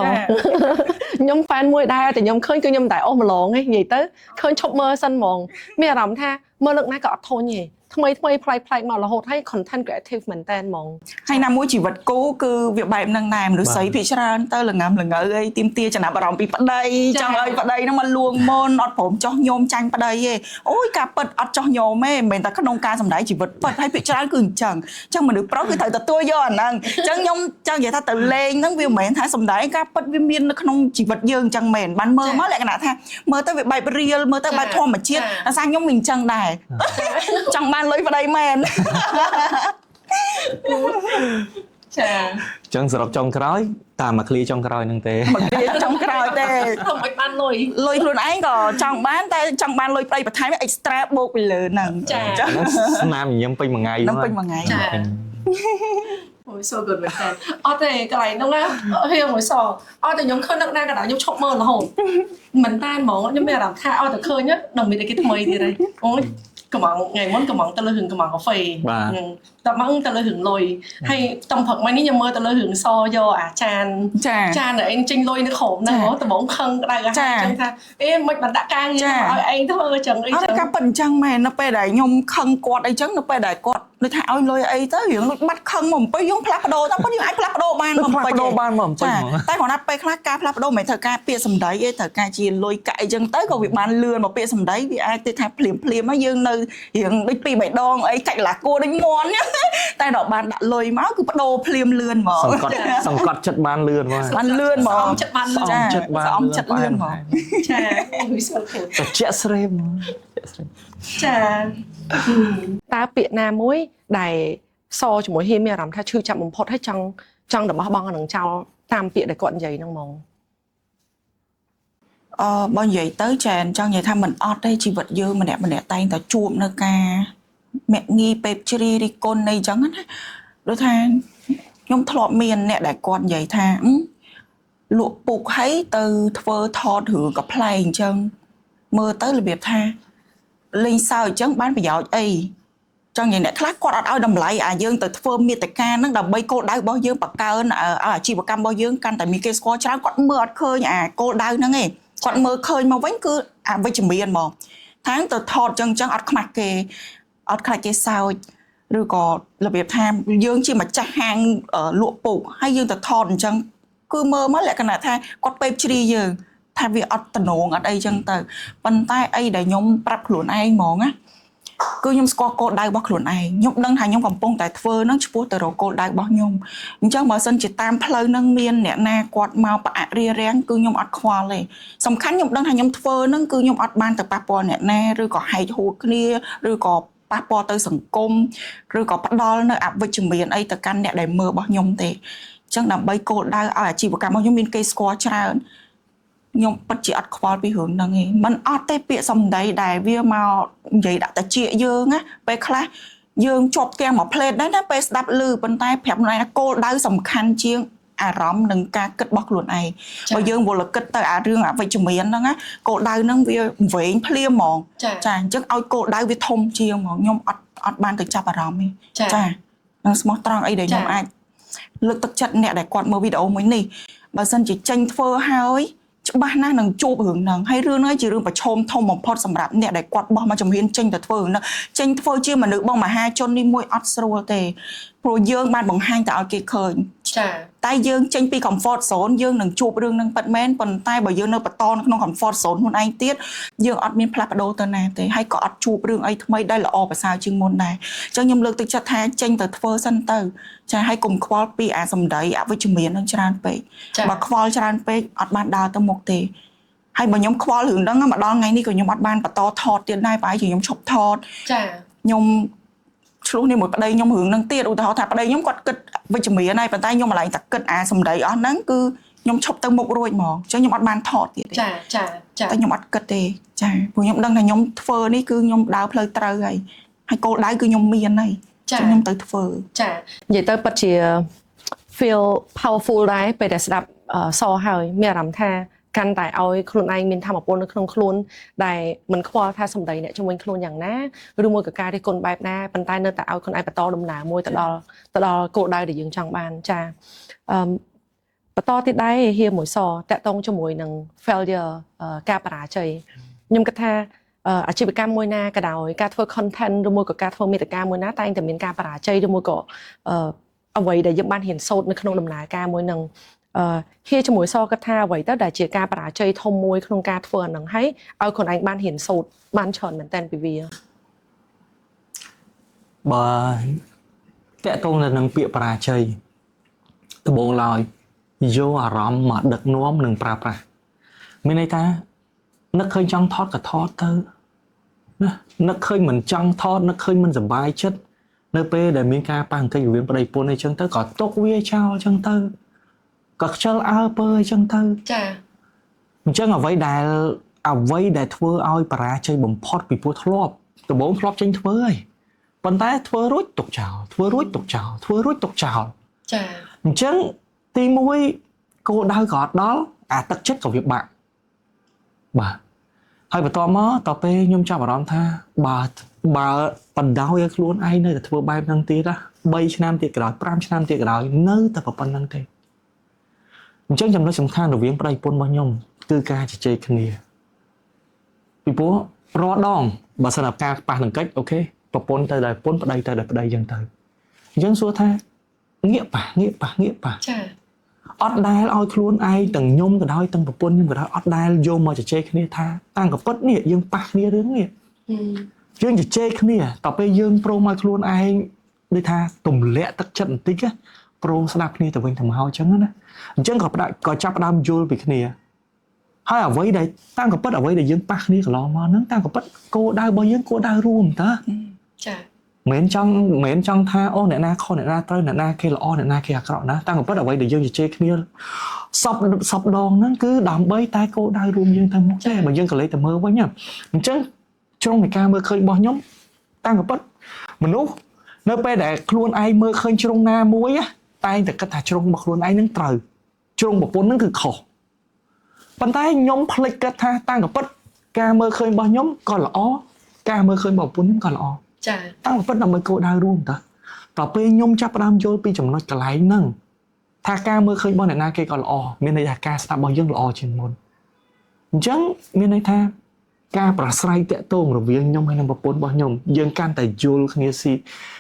ខ្ញុំ fan មួយដែរតែខ្ញុំឃើញគឺខ្ញុំតែអស់ម្លងឯងនិយាយទៅឃើញឈប់មើលសិនហ្មងមានអារម្មណ៍ថាមើលលើកណាក៏អត់ធន់ទេថ្មីប្លែកមករហូតហើយ content creative មែនតើហ្មងហើយណាមួយជីវិតគូគឺវាបែបហ្នឹងដែរមនុស្សស្រីភាគច្រើនទៅល្ងើអីទីមទាចំណាប់អារម្មណ៍ពីប្តីចង់ឲ្យប្តីហ្នឹងមកលួងមុនអត់ព្រមចោះញោមចាញ់ប្តីទេអូយការពិតអត់ចោះញោមទេមិនមែនតែក្នុងការសម្ដែងជីវិតពិតហើយភាគច្រើនគឺអញ្ចឹងមនុស្សប្រុសគឺត្រូវទទួលយកអាហ្នឹងអញ្ចឹងខ្ញុំចង់និយាយថាទៅលេងហ្នឹងវាមិនមែនថាសម្ដែងការពិតវាមាននៅក្នុងជីវិតយើងអញ្ចឹងមែនបានមើលមកលក្ខណៈថាមើលទៅវាបែបរៀលមើលទៅបែបធម្មជាតិអាសាខ្ញុំមិនអញ្ចឹងដែរចង់បានលុយប្តីមែន ចា ចឹងសរុបចុងក្រោយតាមមកឃ្លាចុងក្រោយហ្នឹងទេ មិនវាចង់ក្រោយទេ ធ្វើមិនបានលុយ លុយខ្លួនឯងក៏ចង់បានតែចង់បានលុយប្រៃបន្ថែម extra បូកពីលើហ្នឹង ចា ហ្នឹងស្នាមញញឹមពេញមួយថ្ងៃ នឹងពេញមួយថ្ងៃ ចា អូយ so good មែនតើអត់ទេកន្លែងហ្នឹងណាហៀងមួយសអត់តែខ្ញុំឃើញនឹកណាកណ្ដាលខ្ញុំឈប់មើលរហូតមិនតែហ្មងខ្ញុំមានអារម្មណ៍ថាអត់តែឃើញដល់មានតែគេថ្មីទៀតហើយអូយកំងថ្ងៃមុនកំងទៅលើរឿងកំងកាហ្វេតែមកទៅលើរឿងលុយហើយតំផឹកមិញនេះខ្ញុំមើលទៅលើរឿងសយកអាចាន ចា ចានឯងចេញលុយនៅក្រោមហ្នឹងហ៎ដំបងខឹងក្តៅអាហារចឹងថាអេមិនបានដាក់ការងារឲ្យឯងធ្វើចឹងអី អ ចឹ ត់ ង កាប៉ិនអញ្ចឹងមែននៅពេលដែលខ្ញុំខឹងគាត់អីចឹងនៅពេលដែលគាត់ដូចថាឲ្យលុយអីទៅរឿងលុយបាត់ខឹងមកអំពីយើងផ្លាស់ប្ដូរតែប៉ុន្តែយើងអាចផ្លាស់ប្ដូរបានមកអំពី ផ្លាស់ប្ដូរបានមកអំពី ចា ហ្មង តែគ្រាន់តែពេលខ្លះការផ្លាស់ប្ដូរមិនមែនត្រូវការពាក្យសម្ដីទេត្រូវការជាលុយកាក់អីចឹងទៅក៏វាបានលឿនមកពាក្យសម្ដីវាអាចទៅថាភ្លាមហើយយើងនៅរឿងដូចពីរបីដងអីកាច់ឡាគួរដូចមន់តែដល់បានដាក់លុយមកគឺបដូរភ្លាមលឿនហ្មង សង្កត់ចិត្តបានលឿនមក បានលឿនហ្មង ចិត្តបាន ស្អមចិត្តបាន ស្អមចិត្តលឿនហ្មង ចាអូយ so good តែជាក់ស្រីមកជាក់ស្រី ចាតើពាក្យណាមួយដែលសជាមួយហ៊ីមានអារម្មណ៍ថាឈឺចាប់បំផុតហើយចង់របស់បងអានឹងចោលតាមពាក្យដែលគាត់និយាយហ្នឹងហ្មង បើនិយាយទៅចាចង់និយាយថាមិនអត់ទេជីវិតយើងម្នាក់តែងតែជួបនៅការមាក់ងាយពេបជ្រីរិះគន់អីចឹងណាដូចថាខ្ញុំធ្លាប់មានអ្នកដែលគាត់និយាយថាលក់ពុកឲ្យទៅធ្វើថតរឿងកំ pl ែងអញ្ចឹងមើលទៅរបៀបថាលេងសើចអញ្ចឹងបានប្រយោជន៍អីចង់និយាយអ្នកខ្លះគាត់អត់ឲ្យតម្លៃអាយើងទៅធ្វើមេតិកាហ្នឹងដើម្បីគោលដៅរបស់យើងបង្កើនអាជីវកម្មរបស់យើងកាន់តែមានគេស្គាល់ច្រើនគាត់មើលអត់ឃើញអាគោលដៅហ្នឹងឯងគាត់មើលឃើញមកវិញគឺអាវិជ្ជមានហ្មងថាទៅថតអញ្ចឹងអត់ខ្មាស់គេអត់ខ្លាចគេសើចឬក៏របៀបថាយើងជាម្ចាស់ហាងលក់ពុកហើយយើងទៅថតអញ្ចឹងគឺមើលមកលក្ខណៈថាគាត់ពេបជ្រីយើងថាវាអត់តំណងអត់អីចឹងទៅប៉ុន្តែអីដែលខ្ញុំប្រាប់ខ្លួនឯងហ្មងណាគឺខ្ញុំស្គាល់គោលដៅរបស់ខ្លួនឯងខ្ញុំដឹងថាខ្ញុំកំពុងតែធ្វើនឹងឆ្ពោះទៅរកគោលដៅរបស់ខ្ញុំអញ្ចឹងបើសិនជាតាមផ្លូវនឹងមានអ្នកណាគាត់មកប្រអាក់រារាំងគឺខ្ញុំអត់ខ្វល់ទេសំខាន់ខ្ញុំដឹងថាខ្ញុំធ្វើនឹងគឺខ្ញុំអត់បានទៅប៉ះពាល់អ្នកណាឬក៏ហែកហួរគ្នាឬក៏ប៉ះពាល់ទៅសង្គមឬក៏ផ្ដាល់នៅអវិជ្ជមានអីទៅកាន់អ្នកដែលមើលរបស់ខ្ញុំទេអញ្ចឹងដើម្បីគោលដៅឲ្យអាជីវកម្មរបស់ខ្ញុំមានគេស្គាល់ច្រើនខ្ញុំពិតជាអត់ខ្វល់ពីរឿងហ្នឹងឯងมันអត់ទេពាក្យសម្ដីដែលវាមកនិយាយដាក់តាជាយើងណាពេលខ្លះយើងជាប់ទាំងមួយផ្លេតដែរណាពេលស្ដាប់ឮប៉ុន្តែប្រាប់ខ្លួនឯងថាគោលដៅសំខាន់ជាងអារម្មណ៍និងការគិតរបស់ខ្លួនឯងបើយើងវល់គិតទៅអារឿងអវិជ្ជមានហ្នឹងណាគោលដៅហ្នឹងវាវែងភ្លាមហ្មងចាអញ្ចឹងឲ្យគោលដៅវាធំជាងហ្មងខ្ញុំអត់បានទៅចាប់អារម្មណ៍ទេចានឹងស្មោះត្រង់អីដែលខ្ញុំអាចលើកទឹកចិត្តអ្នកដែលគាត់មើលវីដេអូមួយនេះបើសិនជាចេញធ្វើហើយច្បាស់ណាស់នឹងជួបរឿងហ្នឹងហើយរឿងហ្នឹងជារឿងប្រឈមធំបំផុតសម្រាប់អ្នកដែលគាត់បោះមកជំហានចេញទៅធ្វើហ្នឹងចេញធ្វើជាមនុស្សបងមហាជននេះមួយអត់ស្រួលទេព្រោះយើងបានបង្ហាញតែឲ្យគេឃើញចាតែយើងចេញពី comfort zone យើងនឹងជួបរឿងហ្នឹងពិតមែនប៉ុន្តែបើយើងនៅបន្តនៅក្នុង comfort zone ខ្លួនឯងទៀតយើងអត់មានផ្លាស់ប្ដូរទៅណាទេហើយក៏អត់ជួបរឿងអីថ្មីដែលល្អប្រសើរជាងមុនដែរអញ្ចឹងខ្ញុំលើកទឹកចិត្តថាចេញទៅធ្វើសិនទៅចាហើយកុំខ្វល់ពីអាសម្ដីអវិជ្ជមាននឹងច្រើនពេកបើខ្វល់ច្រើនពេកអត់បានដើរទៅមុខទេហើយបើខ្ញុំខ្វល់រឿងហ្នឹងមកដល់ថ្ងៃនេះក៏ខ្ញុំអត់បានបន្តថតទៀតដែរប្រហែលជាខ្ញុំឈប់ថតចាខ្ញុំឆ្លោះនេះមួយប្តីខ្ញុំរឿងហ្នឹងទៀតឧទាហរណ៍ថាប្តីខ្ញុំគាត់គិតវិជ្ជមានហើយប៉ុន្តែខ្ញុំម្ល៉េះតែគិតអាសម្ដីអស់ហ្នឹងគឺខ្ញុំឈប់ទៅមុខរួចហ្មងអញ្ចឹងខ្ញុំអត់បានថតទៀតទេចាតែខ្ញុំអត់គិតទេចាព្រោះខ្ញុំដឹងថាខ្ញុំធ្វើនេះគឺខ្ញុំដើរផ្លូវត្រូវហើយគោលដៅគឺខ្ញុំមានហើយខ្ញុំទៅធ្វើចានិយាយទៅពិតជា feel powerful ដែរពេលដែលស្ដាប់សហើយមានអារម្មណ៍ថាកាន់តែឲ្យខ្លួនឯងមានធម៌ពលនៅក្នុងខ្លួនដែលមិនខ្វល់ថាសម្ដីអ្នកជំនាញខ្លួនយ៉ាងណាឬមួយក៏ការរិះគន់បែបណាប៉ុន្តែនៅតែឲ្យខ្លួនឯងបន្តដំណើរមួយទៅដល់គោលដៅដែលយើងចង់បានចាបន្តទៀតដែរហៀមួយសតាក់ទងជាមួយនឹង failure ការបរាជ័យខ្ញុំគិតថាអាជីវកម្មមួយណាក៏ដោយការធ្វើ content ឬមួយក៏ការធ្វើមាតិកាមួយណាតែងតែមានការបរាជ័យឬមួយក៏អ្វីដែលយើងបានរៀនសូត្រនៅក្នុងដំណើរការមួយនឹងហៀជាមួយសគាត់ថាអ្វីទៅដែលជាការបរាជ័យធំមួយក្នុងការធ្វើអានឹងហើយឲ្យខ្លួនឯងបានរៀនសូត្របានច្រើនមែនតើពីវាបើតាក់ទងនឹងពាក្យបរាជ័យដំបូងឡើយយកអារម្មណ៍មកដឹកនាំនិងប្រើប្រាស់មានន័យថានឹកឃើញចង់ថតក៏ថតទៅណានឹកឃើញមិនចង់ថតនឹកឃើញមិនសប្បាយចិត្ត នៅពេលដែលមានការប៉ះអង្គិចរវាងប្តីប្រពន្ធអីចឹងទៅក៏ຕົកវាចោលចឹងទៅក៏ខ្ជិលអើពើអីចឹងទៅ ចា អញ្ចឹងអ្វីដែលធ្វើឲ្យបរាជ័យបំផុតពីព្រោះធ្លាប់ដំបូងធ្លាប់ចេញធ្វើហើយប៉ុន្តែធ្វើរួចទុកចោលធ្វើរួចទុកចោលធ្វើរួចទុកចោល ចា អញ្ចឹងទី1គោលដៅក៏អត់ដល់អាទឹកចិត្តក៏វាបាក់បាទហើយបន្ទាប់មកតទៅពេលខ្ញុំចាប់អារម្មណ៍ថាបើបណ្ដោយឲ្យខ្លួនឯងនៅតែធ្វើបែបហ្នឹងទៀតណា3ឆ្នាំទៀតក្រោយ5ឆ្នាំទៀតក្រោយនៅតែប៉ុណ្្នឹងទេអញ្ចឹងចំណុចសំខាន់រវាងប្តីប្រពន្ធរបស់ខ្ញុំគឺការជជែកគ្នាពីព្រោះរាល់ដងបើសិនតែការប៉ះនឹងកិច្ចអូខេប្រពន្ធទៅដល់ប្រពន្ធប្តីទៅដល់ប្តីអញ្ចឹងទៅអញ្ចឹងសួរថាងាកប៉ះ ចា អត់ដែលឲ្យខ្លួនឯងទាំងខ្ញុំក៏ដោយទាំងប្រពន្ធខ្ញុំក៏ដោយអត់ដែលយកមកជជែកគ្នាថាតាំងកពិតនេះយើងប៉ះគ្នារឿងនេះយើងជជែកគ្នាតទៅពេលយើងព្រមឲ្យខ្លួនឯងដូចថាទម្លាក់ទឹកចិត្តបន្តិចព្រមស្ដាប់គ្នាទៅវិញទៅមកអញ្ចឹងណាអញ្ចឹងក៏ចាប់ផ្ដើមយល់ពីគ្នាហើយអ្វីដែលតាំងកពិតអ្វីដែលយើងប៉ះគ្នាកន្លងមកហ្នឹងតាំងកពិតគោលដៅរបស់យើងគោលដៅរួមតើ ចា មិនមែនចង់ថាអូអ្នកណាខុសអ្នកណាត្រូវអ្នកណាគេល្អអ្នកណាគេអាក្រក់ណាតាំងពីពិតអ្វីដែលយើងជជែកគ្នាសពដងហ្នឹងគឺដើម្បីតែគោលដៅរួមយើងទៅមុខទេបើយើងក៏លេចទៅមើលវិញអញ្ចឹងជ្រុងនៃការមើលឃើញរបស់ខ្ញុំតាំងពីពិតមនុស្សនៅពេលដែលខ្លួនឯងមើលឃើញជ្រុងណាមួយតែងតែគិតថាជ្រុងរបស់ខ្លួនឯងហ្នឹងត្រូវជ្រុងប្រពន្ធហ្នឹងគឺខុសប៉ុន្តែខ្ញុំភ្លេចគិតថាតាំងពីពិតការមើលឃើញរបស់ខ្ញុំក៏ល្អការមើលឃើញរបស់ប្រពន្ធខ្ញុំក៏ល្អ ចា តាំងពីពិតដើម្បីគោលដៅរួមតើតទៅពេលខ្ញុំចាប់ផ្ដើមយល់ពីចំណុចកន្លែងហ្នឹងថាការមើលឃើញរបស់អ្នកណាគេក៏ល្អមានន័យថាការស្ដាប់របស់យើងល្អជាងមុនអញ្ចឹងមានន័យថាការប្រស្រ័យតាក់ទងរវាងខ្ញុំហើយនឹងប្រពន្ធរបស់ខ្ញុំយើងកាន់តែយល់គ្នាស៊ី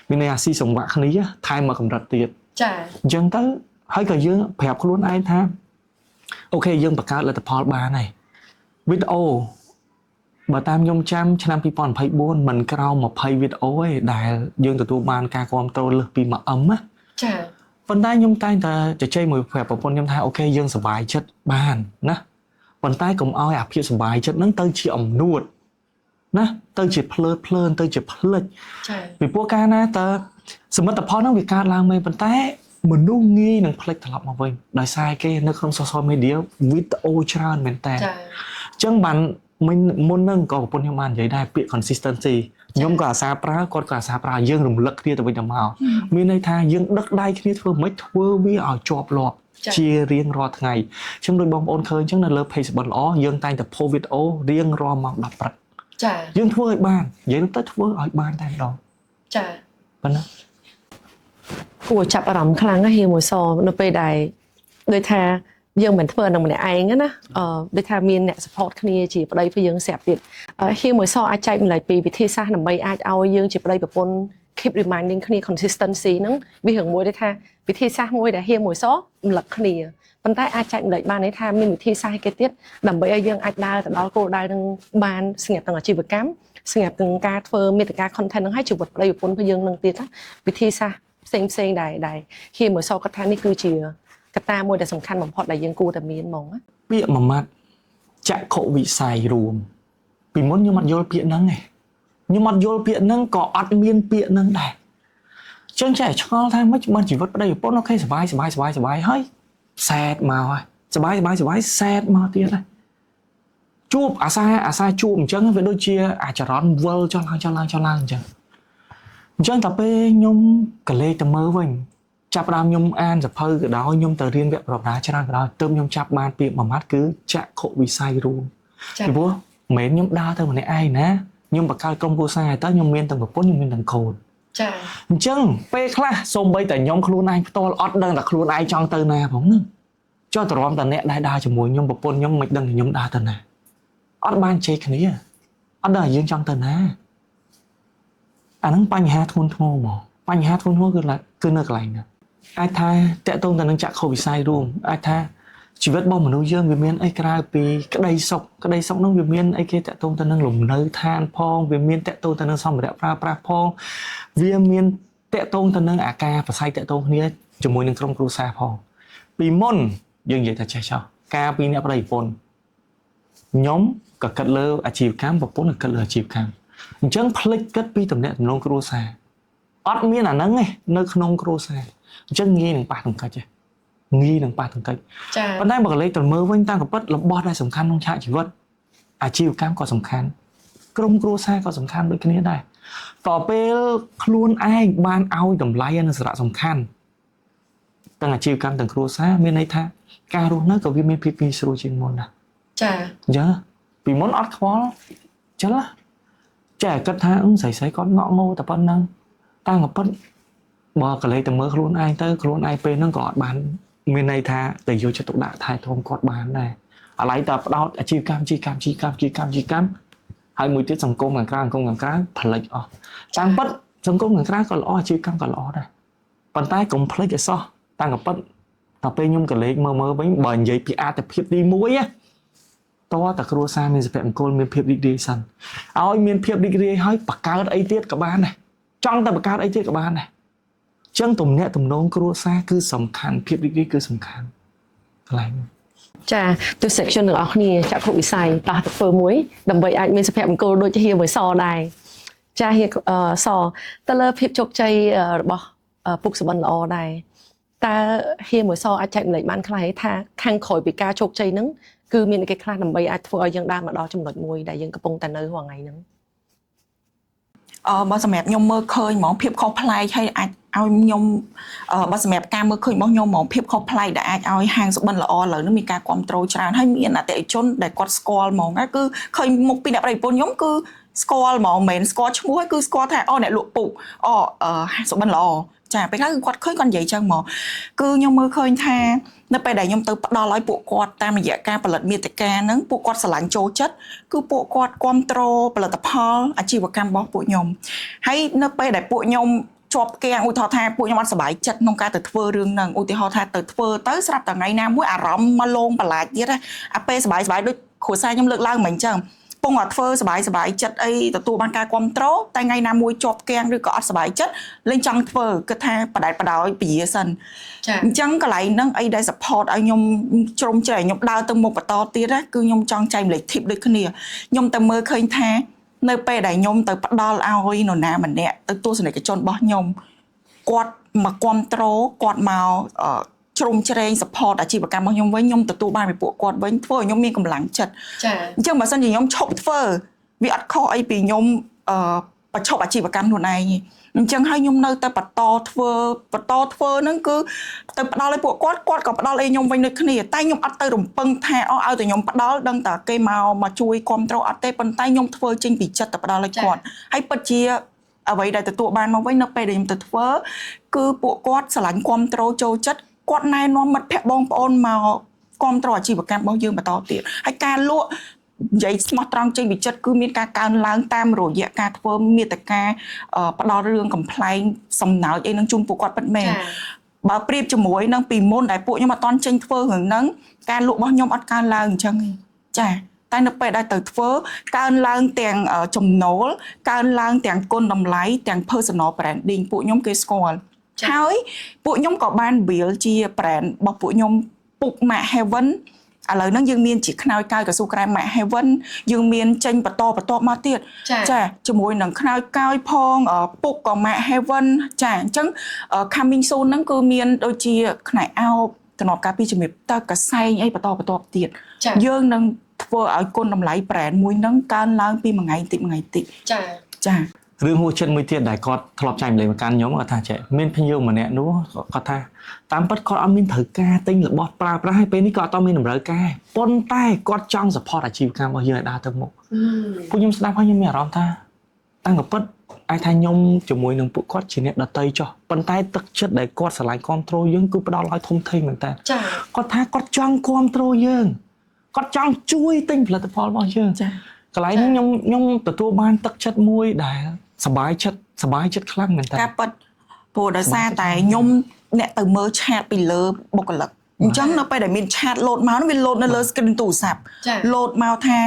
មានន័យថាស៊ីសង្វាក់គ្នាថែមមកកម្រិតទៀត ចា អញ្ចឹងទៅហើយក៏យើងប្រាប់ខ្លួនឯងថាអូខេយើងបង្កើតលទ្ធផលបានហើយវីដេអូបើតាមខ្ញុំចាំឆ្នាំ2024មិនក្រោម20វីដេអូទេដែលយើងទទួលបានការគាំទ្រលើសពី 1M ណា ចា ប៉ុន្តែខ្ញុំតែងតែជជែកមួយប្រាប់ប្រពន្ធខ្ញុំថាអូខេយើងសប្បាយចិត្តបានណាប៉ុន្តែកុំឲ្យអាភាពសប្បាយចិត្តហ្នឹងទៅជាអំនួតណាទៅជាភ្លើនទៅជាផ្លិច ចា ពីព្រោះកាលណាតើសមិទ្ធផលហ្នឹងវាកើតឡើងមែនប៉ុន្តែមនុស្សងាយនឹងផ្លិចត្រឡប់មកវិញដោយសារគេនៅក្នុង social media វីដេអូច្រើនមែនតើ ចា អញ្ចឹងបានមុនហ្នឹងក៏ប្រពន្ធខ្ញុំបាននិយាយដែរពាក្យ consistency ខ្ញុំក៏អាសាប្រើគាត់ក៏អាសាប្រើយើងរំលឹកគ្នាទៅវិញទៅមកមានន័យថាយើងដឹកដៃគ្នាធ្វើមិនធ្វើវាឲ្យជាប់លាប់ជារៀងរាល់ថ្ងៃអញ្ចឹងដូចបងប្អូនឃើញអញ្ចឹងនៅលើ page របស់ល្អយើងតែងតែ post វីដេអូរៀងរាល់ម៉ោង10ព្រឹក ចា យើងធ្វើឲ្យបាននិយាយទៅធ្វើឲ្យបានតែម្ដង ចា ប៉ុណ្ណា គួរចាប់អារម្មណ៍ខ្លាំងណាស់ហៀមួយសនៅពេលដែលដូចថាយើងមិនធ្វើនឹងម្នាក់ឯងណាដូចថាមានអ្នក support គ្នាជាប្តីព្រយើងស្រាប់ទៀតហៀមួយសអាចចែកម្លែកពីវិធីសាស្ត្រដើម្បីអាចឲ្យយើងជាប្តីប្រពន្ធ keep reminding គ្នា consistency ហ្នឹងវារឿងមួយដែលថាវិធីសាស្ត្រមួយដែលហៀមួយសរំលឹកគ្នាប៉ុន្តែអាចចែកម្លែកបានន័យថាមានវិធីសាស្ត្រគេទៀតដើម្បីឲ្យយើងអាចដើរទៅដល់គោលដៅនឹងបានស្ងាត់ទាំងអាជីវកម្មស្ងាត់ទាំងការធ្វើមាតិកា content ហ្នឹងឲ្យជីវិតប្តីប្រពន្ធព្រយើងនឹងទៀតណាវិធីសាស្ត្រផ្សេងដែរហៀមួយសរគាត់ថានេះគឺជាកត្តាមួយដែលសំខាន់បំផុតដែលយើងគួរតែមានហ្មងណា ពាក្យមួយម៉ាត់ចក្ខុវិស័យរួមពីមុនខ្ញុំអត់យល់ពាក្យហ្នឹងទេខ្ញុំអត់យល់ពាក្យហ្នឹងក៏អត់មានពាក្យហ្នឹងដែរអញ្ចឹងចេះឆ្ងល់ថាមិនបានជីវិតប្តីប្រពន្ធអូខេសប្បាយហើយសែតមកហើយសប្បាយសែតមកទៀតហើយជួបអាសាជួបអញ្ចឹងវាដូចជាអាចរន់វិលចុះឡើងអញ្ចឹងអញ្ចឹងតែពេលខ្ញុំកលេចទៅមើលវិញចាប់ដើមខ្ញុំអានសភៅក៏ដោយខ្ញុំទៅរៀនវគ្គប្រវត្តិច្រើនក៏ដោយទើបខ្ញុំចាប់បានពាក្យមួយម៉ាត់គឺចក្ខុវិស័យរួមពីព្រោះមិនមែនខ្ញុំដើរទៅម្នាក់ឯងណាខ្ញុំបង្កើតក្រុមគ្រួសារទៅខ្ញុំមានទាំងប្រពន្ធខ្ញុំមានទាំងកូន ចា អញ្ចឹងពេលខ្លះសូម្បីតែខ្ញុំខ្លួនឯងផ្ទាល់អត់ដឹងថាខ្លួនឯងចង់ទៅណាផងហ្នឹងចុះតរំតអ្នកដែលដើរជាមួយខ្ញុំប្រពន្ធខ្ញុំមិនដឹងខ្ញុំដើរទៅណាអត់បានជ័យគ្នាអត់ដឹងយើងចង់ទៅណាអាហ្នឹងបញ្ហាធ្ងន់ធ្ងរហ្មងបញ្ហាធ្ងន់ធ្ងរគឺនៅកន្លែងហ្នឹងអាចថាតកតងទៅនឹងចក្ខុវិស័យរួមអាចថាជីវិតរបស់មនុស្សយើងវាមានអីក្រៅពីក្តីសុខហ្នឹងវាមានអីគេតកតងទៅនឹងលំនៅឋានផងវាមានតកតងទៅនឹងសម្ភារៈប្រើប្រាស់ផងវាមានតកតងទៅនឹងអាការប្រស័យតកតងគ្នាជាមួយនឹងក្រុមគ្រួសារផងពីមុនយើងនិយាយថាចេះចោះការពីអ្នកប្តីប្រពន្ធខ្ញុំក៏គិតលើអាជីវកម្មប្រពន្ធក៏គិតលើអាជីវកម្មអញ្ចឹងផ្លិចគិតពីតំណែងគ្រួសារ អត់មានអាហ្នឹងឯងនៅក្នុងគ្រួសារអញ្ចឹងងាយនឹងប៉ះទង្គិចឯងងាយនឹងប៉ះទង្គិច ចា ប៉ុន្តែបើកលេចទៅមើលវិញតាមកពិតរបស់ដែលសំខាន់ក្នុងឆាកជីវិតអាជីវកម្មក៏សំខាន់ក្រុមគ្រួសារក៏សំខាន់ដូចគ្នាដែរតទៅពេលខ្លួនឯងបានឲ្យតម្លៃនិងសារៈសំខាន់ទាំងអាជីវកម្មទាំងគ្រួសារមានន័យថាការរស់នៅក៏វាមានភាពងាយស្រួលជាងមុនដែរ ចា អញ្ចឹងពីមុនអត់ខ្វល់ចឹងចេះគិតថាស្រីៗគាត់ងក់ងោតែប៉ុណ្្នឹងតាំងកពិតបើកលេចទៅមើលខ្លួនឯងទៅខ្លួនឯងពេលហ្នឹងក៏អត់បានមានន័យថាទៅយកចិត្តទុកដាក់ថែទាំគាត់បានដែរឥឡូវតើផ្ដោតអាជីវកម្មហើយមួយទៀតសង្គមខាងក្រៅផ្លិចអស់តាមពិតសង្គមខាងក្រៅក៏ល្អអាជីវកម្មក៏ល្អដែរប៉ុន្តែកុំផ្លិចឲ្យសោះតាំងកពិតដល់ពេលខ្ញុំក៏លេចមើលវិញបើនិយាយពីអត្ថភាពទី1ណាតើតាគ្រួសារមានសុភមង្គលមានភាពរីករាយសិនឲ្យមានភាពរីករាយហើយបង្កើតអីទៀតក៏បានដែរចង់តែបង្កើតអីទៀតក៏បានដែរអញ្ចឹងទំនាក់ទំនងគ្រួសារគឺសំខាន់ភាពរីករាយគឺសំខាន់កន្លែង ចាទស្សនិកជនទាំងអស់គ្នាចាក់គ្រប់វិស័យតោះទៅធ្វើមួយដើម្បីអាចមានសុភមង្គលដូចជាហៀមួយសដែរចាហៀសទៅលើភាពជោគជ័យរបស់ពុកសុបិនល្អដែរតើហៀមួយសអាចចែកម្លែកបានខ្លះថាខាងក្រោយពីការជោគជ័យហ្នឹងគឺមានគេខ្លះដើម្បីអាចធ្វើឲ្យយើងដើរមកដល់ចំណុចមួយដែលយើងកំពុងតែនៅរាល់ថ្ងៃហ្នឹង បើសម្រាប់ខ្ញុំមើលឃើញហ្មងភាពខុសប្លែកហើយអាចឲ្យខ្ញុំបើសម្រាប់ការមើលឃើញរបស់ខ្ញុំហ្មងភាពខុសប្លែកដែលអាចឲ្យហាងសុបិនល្អឥឡូវនេះមានការគ្រប់គ្រងច្រើនហើយមានអតិថិជនដែលគាត់ស្គាល់ហ្មងគឺឃើញមុខពីអ្នកប្រតិពលខ្ញុំគឺស្គាល់ហ្មងមិនមែនស្គាល់ឈ្មោះគឺស្គាល់ថាអូអ្នកលក់ពូកសុបិនល្អចាពេលខ្លះគឺគាត់ឃើញគាត់និយាយចឹងហ្មងគឺខ្ញុំមើលឃើញថានៅពេលដែលខ្ញុំទៅផ្ដល់ឲ្យពួកគាត់តាមរយៈការផលិតមាតិកាហ្នឹងពួកគាត់ស្រឡាញ់ចូលចិត្តគឺពួកគាត់គ្រប់គ្រងផលិតផលអាជីវកម្មរបស់ពួកខ្ញុំហើយនៅពេលដែលពួកខ្ញុំជាប់គាំងឧទាហរណ៍ថាពួកខ្ញុំអត់សប្បាយចិត្តក្នុងការទៅធ្វើរឿងហ្នឹងឧទាហរណ៍ថាទៅធ្វើទៅស្រាប់តែថ្ងៃណាមួយអារម្មណ៍មកលងបន្លាចទៀតអាពេលសប្បាយដូចគ្រួសារខ្ញុំលើកឡើងមិនអញ្ចឹងពងអត់ធ្វើសប្បាយចិត្តអីទទួលបានការគ្រប់គ្រងតែថ្ងៃណាមួយជាប់គាំងឬក៏អត់សប្បាយចិត្តលេងចង់ធ្វើគិតថាបដែតបដោយពជាសិនអញ្ចឹងកន្លែងហ្នឹងអីដែល support ឲ្យខ្ញុំជ្រុំជ្រែងខ្ញុំដើរទៅមុខបន្តទៀតគឺខ្ញុំចង់ចែកម្លេច tip ដូចគ្នាខ្ញុំតែមើលឃើញថានៅពេលដែលខ្ញុំទៅផ្ដល់ឲ្យនរណាម្នាក់ទៅទស្សនិកជនរបស់ខ្ញុំគាត់មកគ្រប់គ្រងគាត់មកជ្រុំជ្រែង support អាជីវកម្មរបស់ខ្ញុំវិញខ្ញុំទទួលបានពីពួកគាត់វិញធ្វើឲ្យខ្ញុំមានកម្លាំងចិត្តចាអញ្ចឹងបើសិនជាខ្ញុំឈប់ធ្វើវាអត់ខុសអីពីខ្ញុំបញ្ឈប់អាជីវកម្មខ្លួនឯងអញ្ចឹងហើយខ្ញុំនៅតែបន្តធ្វើហ្នឹងគឺទៅផ្ដល់ឲ្យពួកគាត់ក៏ផ្ដល់ឲ្យខ្ញុំវិញដូចគ្នាតែខ្ញុំអត់ទៅរំពឹងថាឲ្យតែខ្ញុំផ្ដល់ដឹងតែគេមកជួយគ្រប់គ្រងអត់ទេប៉ុន្តែខ្ញុំធ្វើចេញពីចិត្តទៅផ្ដល់ឲ្យគាត់ហើយពិតជាអ្វីដែលទទួលបានមកវិញនៅពេលដែលខ្ញុំទៅធ្វើគឺពួកគាត់ស្រឡាញ់គ្រប់គ្រងចូលចិត្តគាត់ណែនាំមិត្តភ័ក្តិបងប្អូនមកគ្រប់គ្រងអាជីវកម្មរបស់យើងបន្តទៀតហើយការលក់និយាយស្មោះត្រង់ចេញពីចិត្តគឺមានការកើនឡើងតាមរយៈការធ្វើមាតិកាផ្ដល់រឿងកំ pl ែងសំណើចអីនឹងជូនពួកគាត់ពិតមែនបើប្រៀបជាមួយនឹងពីមុនដែលពួកខ្ញុំអត់តន់ចេញធ្វើរឿងហ្នឹងការលក់របស់ខ្ញុំអត់កើនឡើងអញ្ចឹងចាតែនៅពេលដែលទៅធ្វើកើនឡើងទាំងចំណូលកើនឡើងទាំងគុណតម្លៃទាំង personal branding ពួកខ្ញុំគេស្គាល់ហើយពួកខ្ញុំក៏បាន build ជា brand របស់ពួកខ្ញុំពុក Mac Heaven ឥឡូវហ្នឹងយើងមានជាខ្នើយកាយកស៊ូក្រែម Mac Heaven យើងមានចេញបន្តមកទៀតចាជាមួយនឹងខ្នើយកាយផងពុកក៏ Mac Heaven ចាអញ្ចឹង coming soon ហ្នឹងគឺមានដូចជាខ្នែអោបតំណការពីជំរាបទៅកសែងអីបន្តទៀតយើងនឹងធ្វើឲ្យគុណតម្លៃ brand មួយហ្នឹងកើនឡើងពីមួយថ្ងៃតិចចារឿងហួសចិត្តមួយទៀតដែលគាត់ធ្លាប់ចែកម្លែកមកកាន់ខ្ញុំគាត់ថាចេះមានភ្ញៀវម្នាក់នោះគាត់ថាតាមពិតគាត់អត់មានត្រូវការទិញរបស់ប្រើប្រាស់ហើយពេលនេះគាត់អត់មានតម្រូវការប៉ុន្តែគាត់ចង់ support អាជីវកម្មរបស់យើងឲ្យដើរទៅមុខពួកខ្ញុំស្ដាប់ហើយខ្ញុំមានអារម្មណ៍ថាតាំងពិតអាចថាខ្ញុំជាមួយនឹងពួកគាត់ជាអ្នកដតីចុះប៉ុន្តែទឹកចិត្តដែលគាត់ស្រឡាញ់គ្រប់គ្រងយើងគឺផ្ដល់ឲ្យធំធេងមែនតើគាត់ថាគាត់ចង់គ្រប់គ្រងយើងគាត់ចង់ជួយទិញផលិតផលរបស់យើងកន្លែងនេះខ្ញុំទទួលបានទឹកចិត្តមួយដែលសប្បាយចិត្តខ្លាំងមែនតើការប៉ັດព្រោះដោយសារតែខ្ញុំអ្នកទៅមើលឆាតពីលើបុគ្គលិកអញ្ចឹងនៅពេលដែលមានឆាតលោតមកវាលោតនៅលើ screen ទូរស័ព្ទលោតមកថា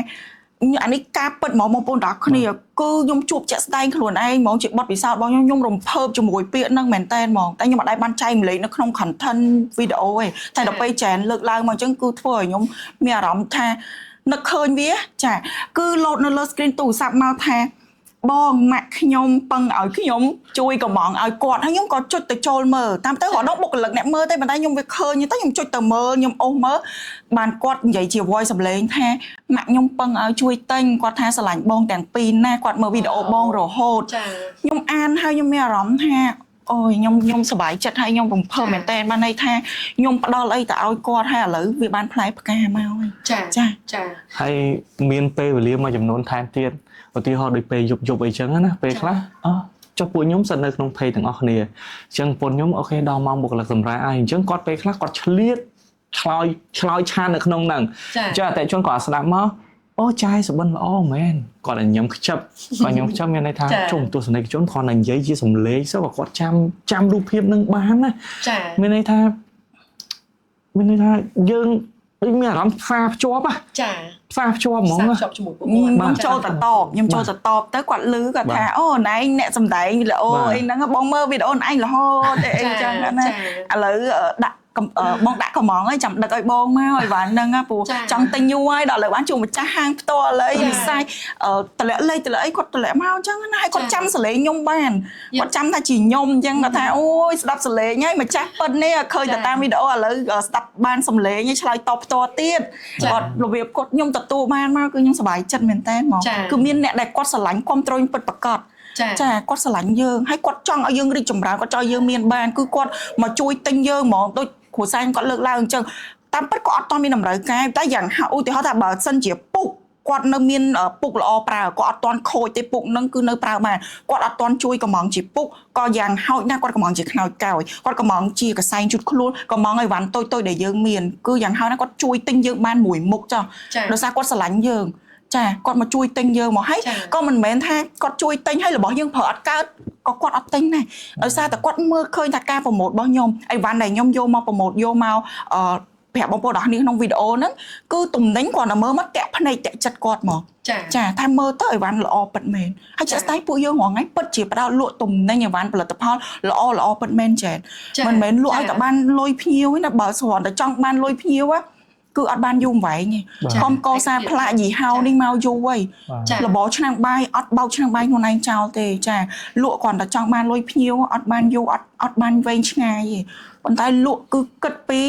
អានេះការប៉ັດហ្មងបងប្អូនទាំងអស់គ្នាគឺខ្ញុំជួបជាក់ស្ដែងខ្លួនឯងហ្មងជាបទពិសោធន៍របស់ខ្ញុំរំភើបជាមួយពាក្យហ្នឹងមែនតើហ្មងតែខ្ញុំអត់ដែលបានចែកម្លែកនៅក្នុង content video ទេតែដល់ពេលចែនលើកឡើងមកអញ្ចឹងគឺធ្វើឲ្យខ្ញុំមានអារម្មណ៍ថានឹកឃើញវាចាគឺលោតនៅលើ screen ទូរស័ព្ទមកថា បងម៉ាក់ខ្ញុំពឹងឲ្យខ្ញុំជួយកំងឲ្យគាត់ហើយខ្ញុំក៏ចុចទៅចូលមើលតាមទៅរដងបុគ្គលិកអ្នកមើលទេប៉ុន្តែខ្ញុំវាឃើញទៅខ្ញុំចុចទៅមើលខ្ញុំអូសមើលបានគាត់និយាយជា voice សម្លេងថាម៉ាក់ខ្ញុំពឹងឲ្យជួយទិញគាត់ថាស្រឡាញ់បងទាំងពីរណាគាត់មើលវីដេអូបងរហូតខ្ញុំអានហើយខ្ញុំមានអារម្មណ៍ថាអូយខ្ញុំសប្បាយចិត្តហើយខ្ញុំរំភើបមែនតើបានន័យថាខ្ញុំផ្ដល់អីទៅឲ្យគាត់ហើយឥឡូវវាបានផ្លែផ្កាមកហើយចា ហើយមានពេលវេលាមួយចំនួនថែមទៀតឧទាហរណ៍ដូចពេលយប់អីចឹងណាពេលខ្លះចុះពួកខ្ញុំសិននៅក្នុង page ទាំងអស់គ្នាអញ្ចឹងពួកខ្ញុំអូខេដល់ម៉ោងបុគ្គលិកសម្រាប់ហើយអញ្ចឹងគាត់ពេលខ្លះគាត់ឆ្លៀតឆ្លើយឆាននៅក្នុងហ្នឹងចាតែជនគាត់ស្ដាប់មកអូចាយសបិនល្អមែនគាត់ឲ្យខ្ញុំខ្ជិបគាត់ខ្ញុំខ្ជិបមានន័យថាជុំទស្សនិកជនគាត់តែនិយាយជាសំឡេងសូគាត់ចាំរូបភាពនឹងបានណាចាមានន័យថាយើងដូចមានអារម្មណ៍ផ្សារភ្ជាប់ចាផ្សារភ្ជាប់ហ្មងភ្ជាប់ជាមួយពួកខ្ញុំចូលទៅតបទៅគាត់លឺគាត់ថាអូណែអ្នកសំដែងវីដេអូអីហ្នឹងបងមើលវីដេអូណែរហូតអីចឹងណាឥឡូវដាក់បងដាក់កំងហើយចាំដឹកឲ្យបងមកឲ្យបានហ្នឹងព្រោះចង់ទិញយូរហើយដល់ឥឡូវបានជួបម្ចាស់ហាងផ្ទាល់ហើយវិស័យតម្លាក់លេខតម្លាក់អីគាត់តម្លាក់មកអញ្ចឹងណាហើយគាត់ចាំសលេងខ្ញុំបានគាត់ចាំថាជាខ្ញុំអញ្ចឹងគាត់ថាអូយស្ដាប់សលេងហើយម្ចាស់ប៉ិននេះឃើញតែតាមវីដេអូឥឡូវស្ដាប់បានសលេងហើយឆ្លើយតបផ្ទាល់ទៀតគាត់របៀបគាត់ខ្ញុំទទួលបានមកគឺខ្ញុំសប្បាយចិត្តមែនតើហ្មងគឺមានអ្នកដែលគាត់ស្រឡាញ់គ្រប់ត្រូលពិតប្រាកដចាគាត់ស្រឡាញ់យើងហើយគាត់ចង់ឲ្យយើងរីកចម្រើនគាត់ចង់ឲ្យយើងមានបានគឺគាត់មកជួយទិញយើងហ្មងដូចគ្រូសាយគាត់លើកឡើងអញ្ចឹងតាមពិតគាត់អត់តមានតម្រូវការតែយ៉ាងឧទាហរណ៍ថាបើសិនជាពុកគាត់នៅមានពុកល្អប្រើគាត់អត់តន់ខូចទេពុកនឹងគឺនៅប្រើបានគាត់អត់តន់ជួយកំងជាពុកក៏យ៉ាងហោចណាស់គាត់កំងជាខ្នើយកោយគាត់កំងជាកសែងជូតខ្លួនកំងឲ្យវ៉ាន់តូចដែលយើងមានគឺយ៉ាងហោចណាស់គាត់ជួយទិញយើងបានមួយមុខចុះដោយសារគាត់ស្រឡាញ់យើងចាគាត់មកជួយទិញយើងមកហើយក៏មិនមែនថាគាត់ជួយទិញឲ្យរបស់យើងប្រើអត់កើតក៏គាត់អត់ទិញដែរដោយសារតែគាត់មើលឃើញថាការប្រម៉ូទរបស់ខ្ញុំអីវ៉ាន់ដែលខ្ញុំយកមកប្រម៉ូទយកមកប្រាប់បងប្អូនទាំងនេះក្នុងវីដេអូហ្នឹងគឺទំនិញគាត់តែមើលមកតាក់ភ្នែកតាក់ចិត្តគាត់មកចាថាមើលទៅអីវ៉ាន់ល្អពិតមែនហើយចាក់ស្ដែងពួកយើងរងថ្ងៃពិតជាផ្ដោតលក់ទំនិញអីវ៉ាន់ផលិតផលល្អពិតមែនចាមិនមែនលក់ឲ្យតែបានលុយភ្ញៀវទេណាបើស្រាន់តែចង់បានលុយភ្ញៀវគឺអត់បានយូរវែងទេខំកសាផ្លាកយីហោនេះមកយូរហើយរបបឆ្នាំងបាយអត់បោកឆ្នាំងបាយខ្លួនឯងចោលទេចាលក់គ្រាន់តែចង់បានលុយភ្ញៀវអត់បានយូរអត់បានវែងឆ្ងាយទេប៉ុន្តែលក់គឺគិតពី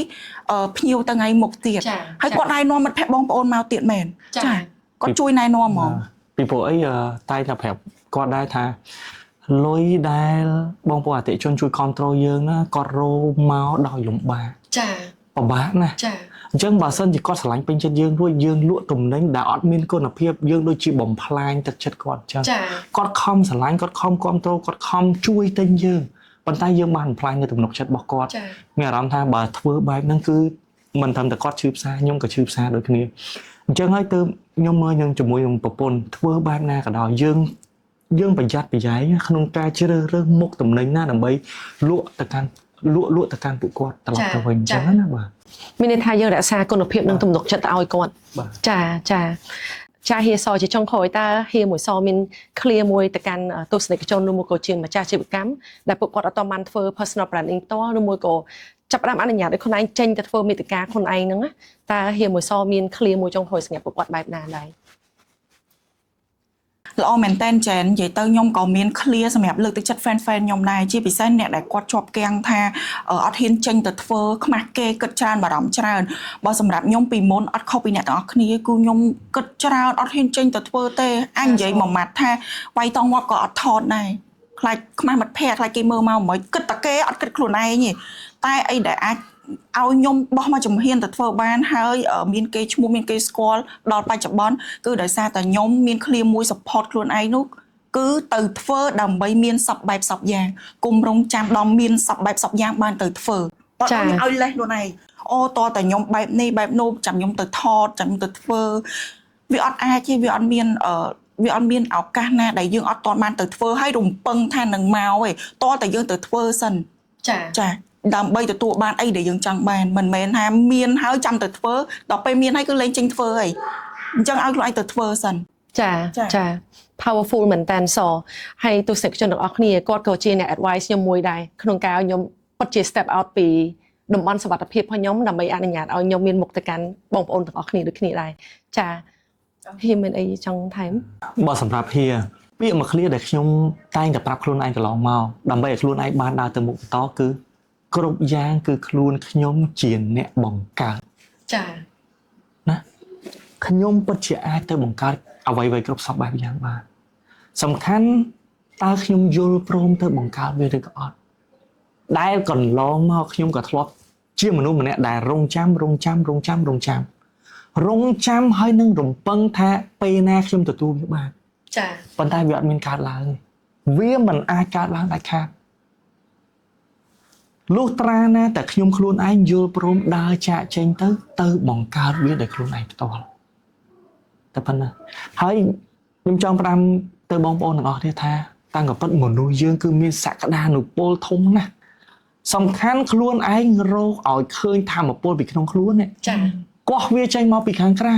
ភ្ញៀវទៅថ្ងៃមុខទៀតហើយគាត់ណែនាំមិត្តភក្តិបងប្អូនមកទៀតមែនចាគាត់ជួយណែនាំហ្មងពីព្រោះអីតែតែប្រាប់គាត់ដែរថាលុយដែលបងប្អូនអតិជនជួយគ្រប់គ្រងយើងណាគាត់រោមកដោយលំបាកចាពិបាកណាចាអញ្ចឹងបើសិនជាគាត់ស្រឡាញ់ពេញចិត្តយើងរួចយើងលក់ទំនិញដែលអត់មានគុណភាពយើងដូចជាបំផ្លាញទឹកចិត្តគាត់អញ្ចឹងគាត់ខំស្រឡាញ់គាត់ខំគ្រប់គ្រងគាត់ខំជួយទិញយើងប៉ុន្តែយើងបានបំផ្លាញនៅទំនុកចិត្តរបស់គាត់មានអារម្មណ៍ថាបើធ្វើបែបហ្នឹងគឺមិនត្រឹមតែគាត់ឈឺផ្សាខ្ញុំក៏ឈឺផ្សាដូចគ្នាអញ្ចឹងហើយទៅខ្ញុំមើលនឹងជាមួយនឹងប្រពន្ធធ្វើបែបណាក៏ដោយយើងប្រយ័ត្នប្រយែងក្នុងការជ្រើសរើសមុខទំនិញណាដើម្បីលក់ទៅកាន់ពួកគាត់ត្រឡប់ទៅវិញអញ្ចឹងណាបាទមានន័យថាយើងរក្សាគុណភាពនិងទំនុកចិត្តឲ្យគាត់ចាហៀសជាចុងក្រោយតើហៀមួយសមាន clear មួយទៅកាន់ទស្សនិកជនឬមួយក៏ជាម្ចាស់អាជីវកម្មដែលពួកគាត់អត់តបានធ្វើ personal branding ផ្ទាល់ឬមួយក៏ចាប់ផ្ដើមអនុញ្ញាតឲ្យខ្លួនឯងចេញទៅធ្វើមាតិកាខ្លួនឯងហ្នឹងតើហៀមួយសមាន clear មួយចុងក្រោយសម្រាប់ពួកគាត់បែបណាដែរល្អមែនតែនចែននិយាយទៅខ្ញុំក៏មាន clear សម្រាប់លើកទឹកចិត្ត fan ខ្ញុំដែរជាពិសេសអ្នកដែលគាត់ជាប់គាំងថាអត់ហ៊ានចេញទៅធ្វើខ្មាស់គេគិតច្រើនបារម្ភច្រើនបើសម្រាប់ខ្ញុំពីមុនអត់ខុសពីអ្នកទាំងអស់គ្នាគឺខ្ញុំគិតច្រើនអត់ហ៊ានចេញទៅធ្វើទេអញនិយាយមួយម៉ាត់ថាវាយតង់ងាប់ក៏អត់ថតដែរខ្លាចខ្មាស់មិត្តភ័ក្តិខ្លាចគេមើលមកមិនគិតតែគេអត់គិតខ្លួនឯងទេតែអីដែលអាចឲ្យខ្ញុំបោះមកជំហានទៅធ្វើបានហើយមានគេឈ្មោះមានគេស្គាល់ដល់បច្ចុប្បន្នគឺដោយសារតែខ្ញុំមាន clear មួយ support ខ្លួនឯងនោះគឺទៅធ្វើដើម្បីមានសពបែបសពយ៉ាងគុំរងចាំដល់មានសពបែបសពយ៉ាងបានទៅធ្វើអត់ឲ្យលេះខ្លួនឯងអូតតែខ្ញុំបែបនេះបែបនោះចាំខ្ញុំទៅថតចាំខ្ញុំទៅធ្វើវាអត់អាចទេវាអត់មានឱកាសណាដែលយើងអត់ទាន់បានទៅធ្វើហើយរំពឹងថានឹងមកទេតតែយើងទៅធ្វើសិនចាដើម្បីទទួលបានអីដែលយើងចង់បានមិនមែនថាមានហើយចាំទៅធ្វើដល់ពេលមានហើយគឺលែងចេញធ្វើហើយអញ្ចឹងឲ្យខ្លួនឯងទៅធ្វើសិនចា powerful មែនតើហើយទស្សនិកជនទាំងអស់គ្នាគាត់ក៏ជាអ្នក advice ខ្ញុំមួយដែរក្នុងការឲ្យខ្ញុំពិតជា step out ពីតំបន់សុវត្ថិភាពរបស់ខ្ញុំដើម្បីអនុញ្ញាតឲ្យខ្ញុំមានមុខទៅកាន់បងប្អូនទាំងអស់គ្នាដូចគ្នាដែរចាហ៊ីមានអីចង់ថែមបើសម្រាប់ហ៊ី ពាក្យមួយឃ្លាដែលខ្ញុំតែងតែប្រាប់ខ្លួនឯងកន្លងមកដើម្បីឲ្យខ្លួនឯងបានដើរទៅមុខបន្តគឺគ្រប់យ៉ាងគឺខ្លួនខ្ញុំជាអ្នកបង្កើត ចា ណាខ្ញុំពិតជាអាចទៅបង្កើតអ្វីៗគ្រប់សពបែបយ៉ាងបានសំខាន់តើខ្ញុំយល់ព្រមទៅបង្កើតវាឬក៏អត់ដែលកន្លងមកខ្ញុំក៏ធ្លាប់ជាមនុស្សម្នាក់ដែលរងចាំហើយនឹងរំពឹងថាពេលណាខ្ញុំទទួលវាបាន ចា ប៉ុន្តែវាអត់មានកើតឡើងវាមិនអាចកើតឡើងដាច់ខាតលុះត្រាណាតែខ្ញុំខ្លួនឯងយល់ព្រមដើរចាកចេញទៅបង្កើតវាដោយខ្លួនឯងផ្ទាល់តែប៉ុណ្ណាហើយខ្ញុំចង់ផ្ដាំទៅបងប្អូនទាំងអស់គ្នាថាតាំងពីពិតមនុស្សយើងគឺមានសក្តានុពលធំណាស់សំខាន់ខ្លួនឯងរកឲ្យឃើញធម៌ពលពីក្នុងខ្លួននេះ ចា កោះវាចេញមកពីខាងក្រៅ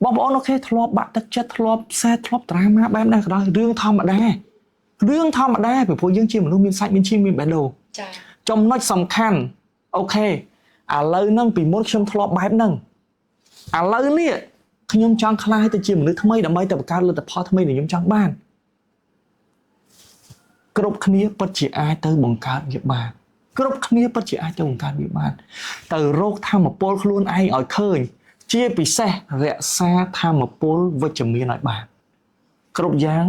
បងប្អូនអូខេធ្លាប់បាក់ទឹកចិត្តធ្លាប់សែធ្លាប់ត្រាម៉ាបែបណាក៏ដោយរឿងធម្មតាពីព្រោះយើងជាមនុស្សមានសាច់មានឈាមមានបេះដូង ចា ចំណុចសំខាន់អូខេឥឡូវហ្នឹងពីមុនខ្ញុំធ្លាប់បែបហ្នឹងឥឡូវនេះខ្ញុំចង់ក្លាយទៅជាមនុស្សថ្មីដើម្បីទៅបង្កើតលទ្ធផលថ្មីដែលខ្ញុំចង់បានគ្រប់គ្នាពិតជាអាចទៅបង្កើតវាបានទៅរកធម៌ពលខ្លួនឯងឲ្យឃើញជាពិសេសរក្សាធម៌ពលវិជ្ជមានឲ្យបានគ្រប់យ៉ាង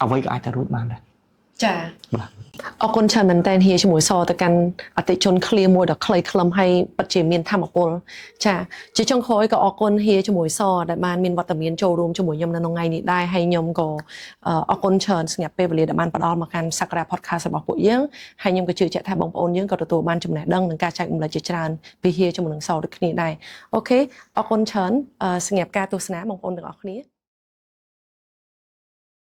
អ្វីក៏អាចទៅរួចបានដែរ ចា បាទ អរគុណច្រើនមែនតើហៀជាមួយសទៅកាន់អតិជនឃ្លាមួយដ៏ខ្លីខ្លឹមហើយពិតជាមានធម៌ពលចាជាចុងក្រោយក៏អរគុណហៀជាមួយសដែលបានមានវត្តមានចូលរួមជាមួយខ្ញុំនៅក្នុងថ្ងៃនេះដែរហើយខ្ញុំក៏អរគុណច្រើនសម្រាប់ពេលវេលាដែលបានផ្ដល់មកកាន់សក្តា podcast របស់ពួកយើងហើយខ្ញុំក៏ជឿជាក់ថាបងប្អូនយើងក៏ទទួលបានចំណេះដឹងនិងការចែករំលែកជាច្រើនពីហៀជាមួយនឹងសដូចគ្នាដែរអូខេអរគុណច្រើនសម្រាប់ការទស្សនាបងប្អូនទាំងអស់គ្នា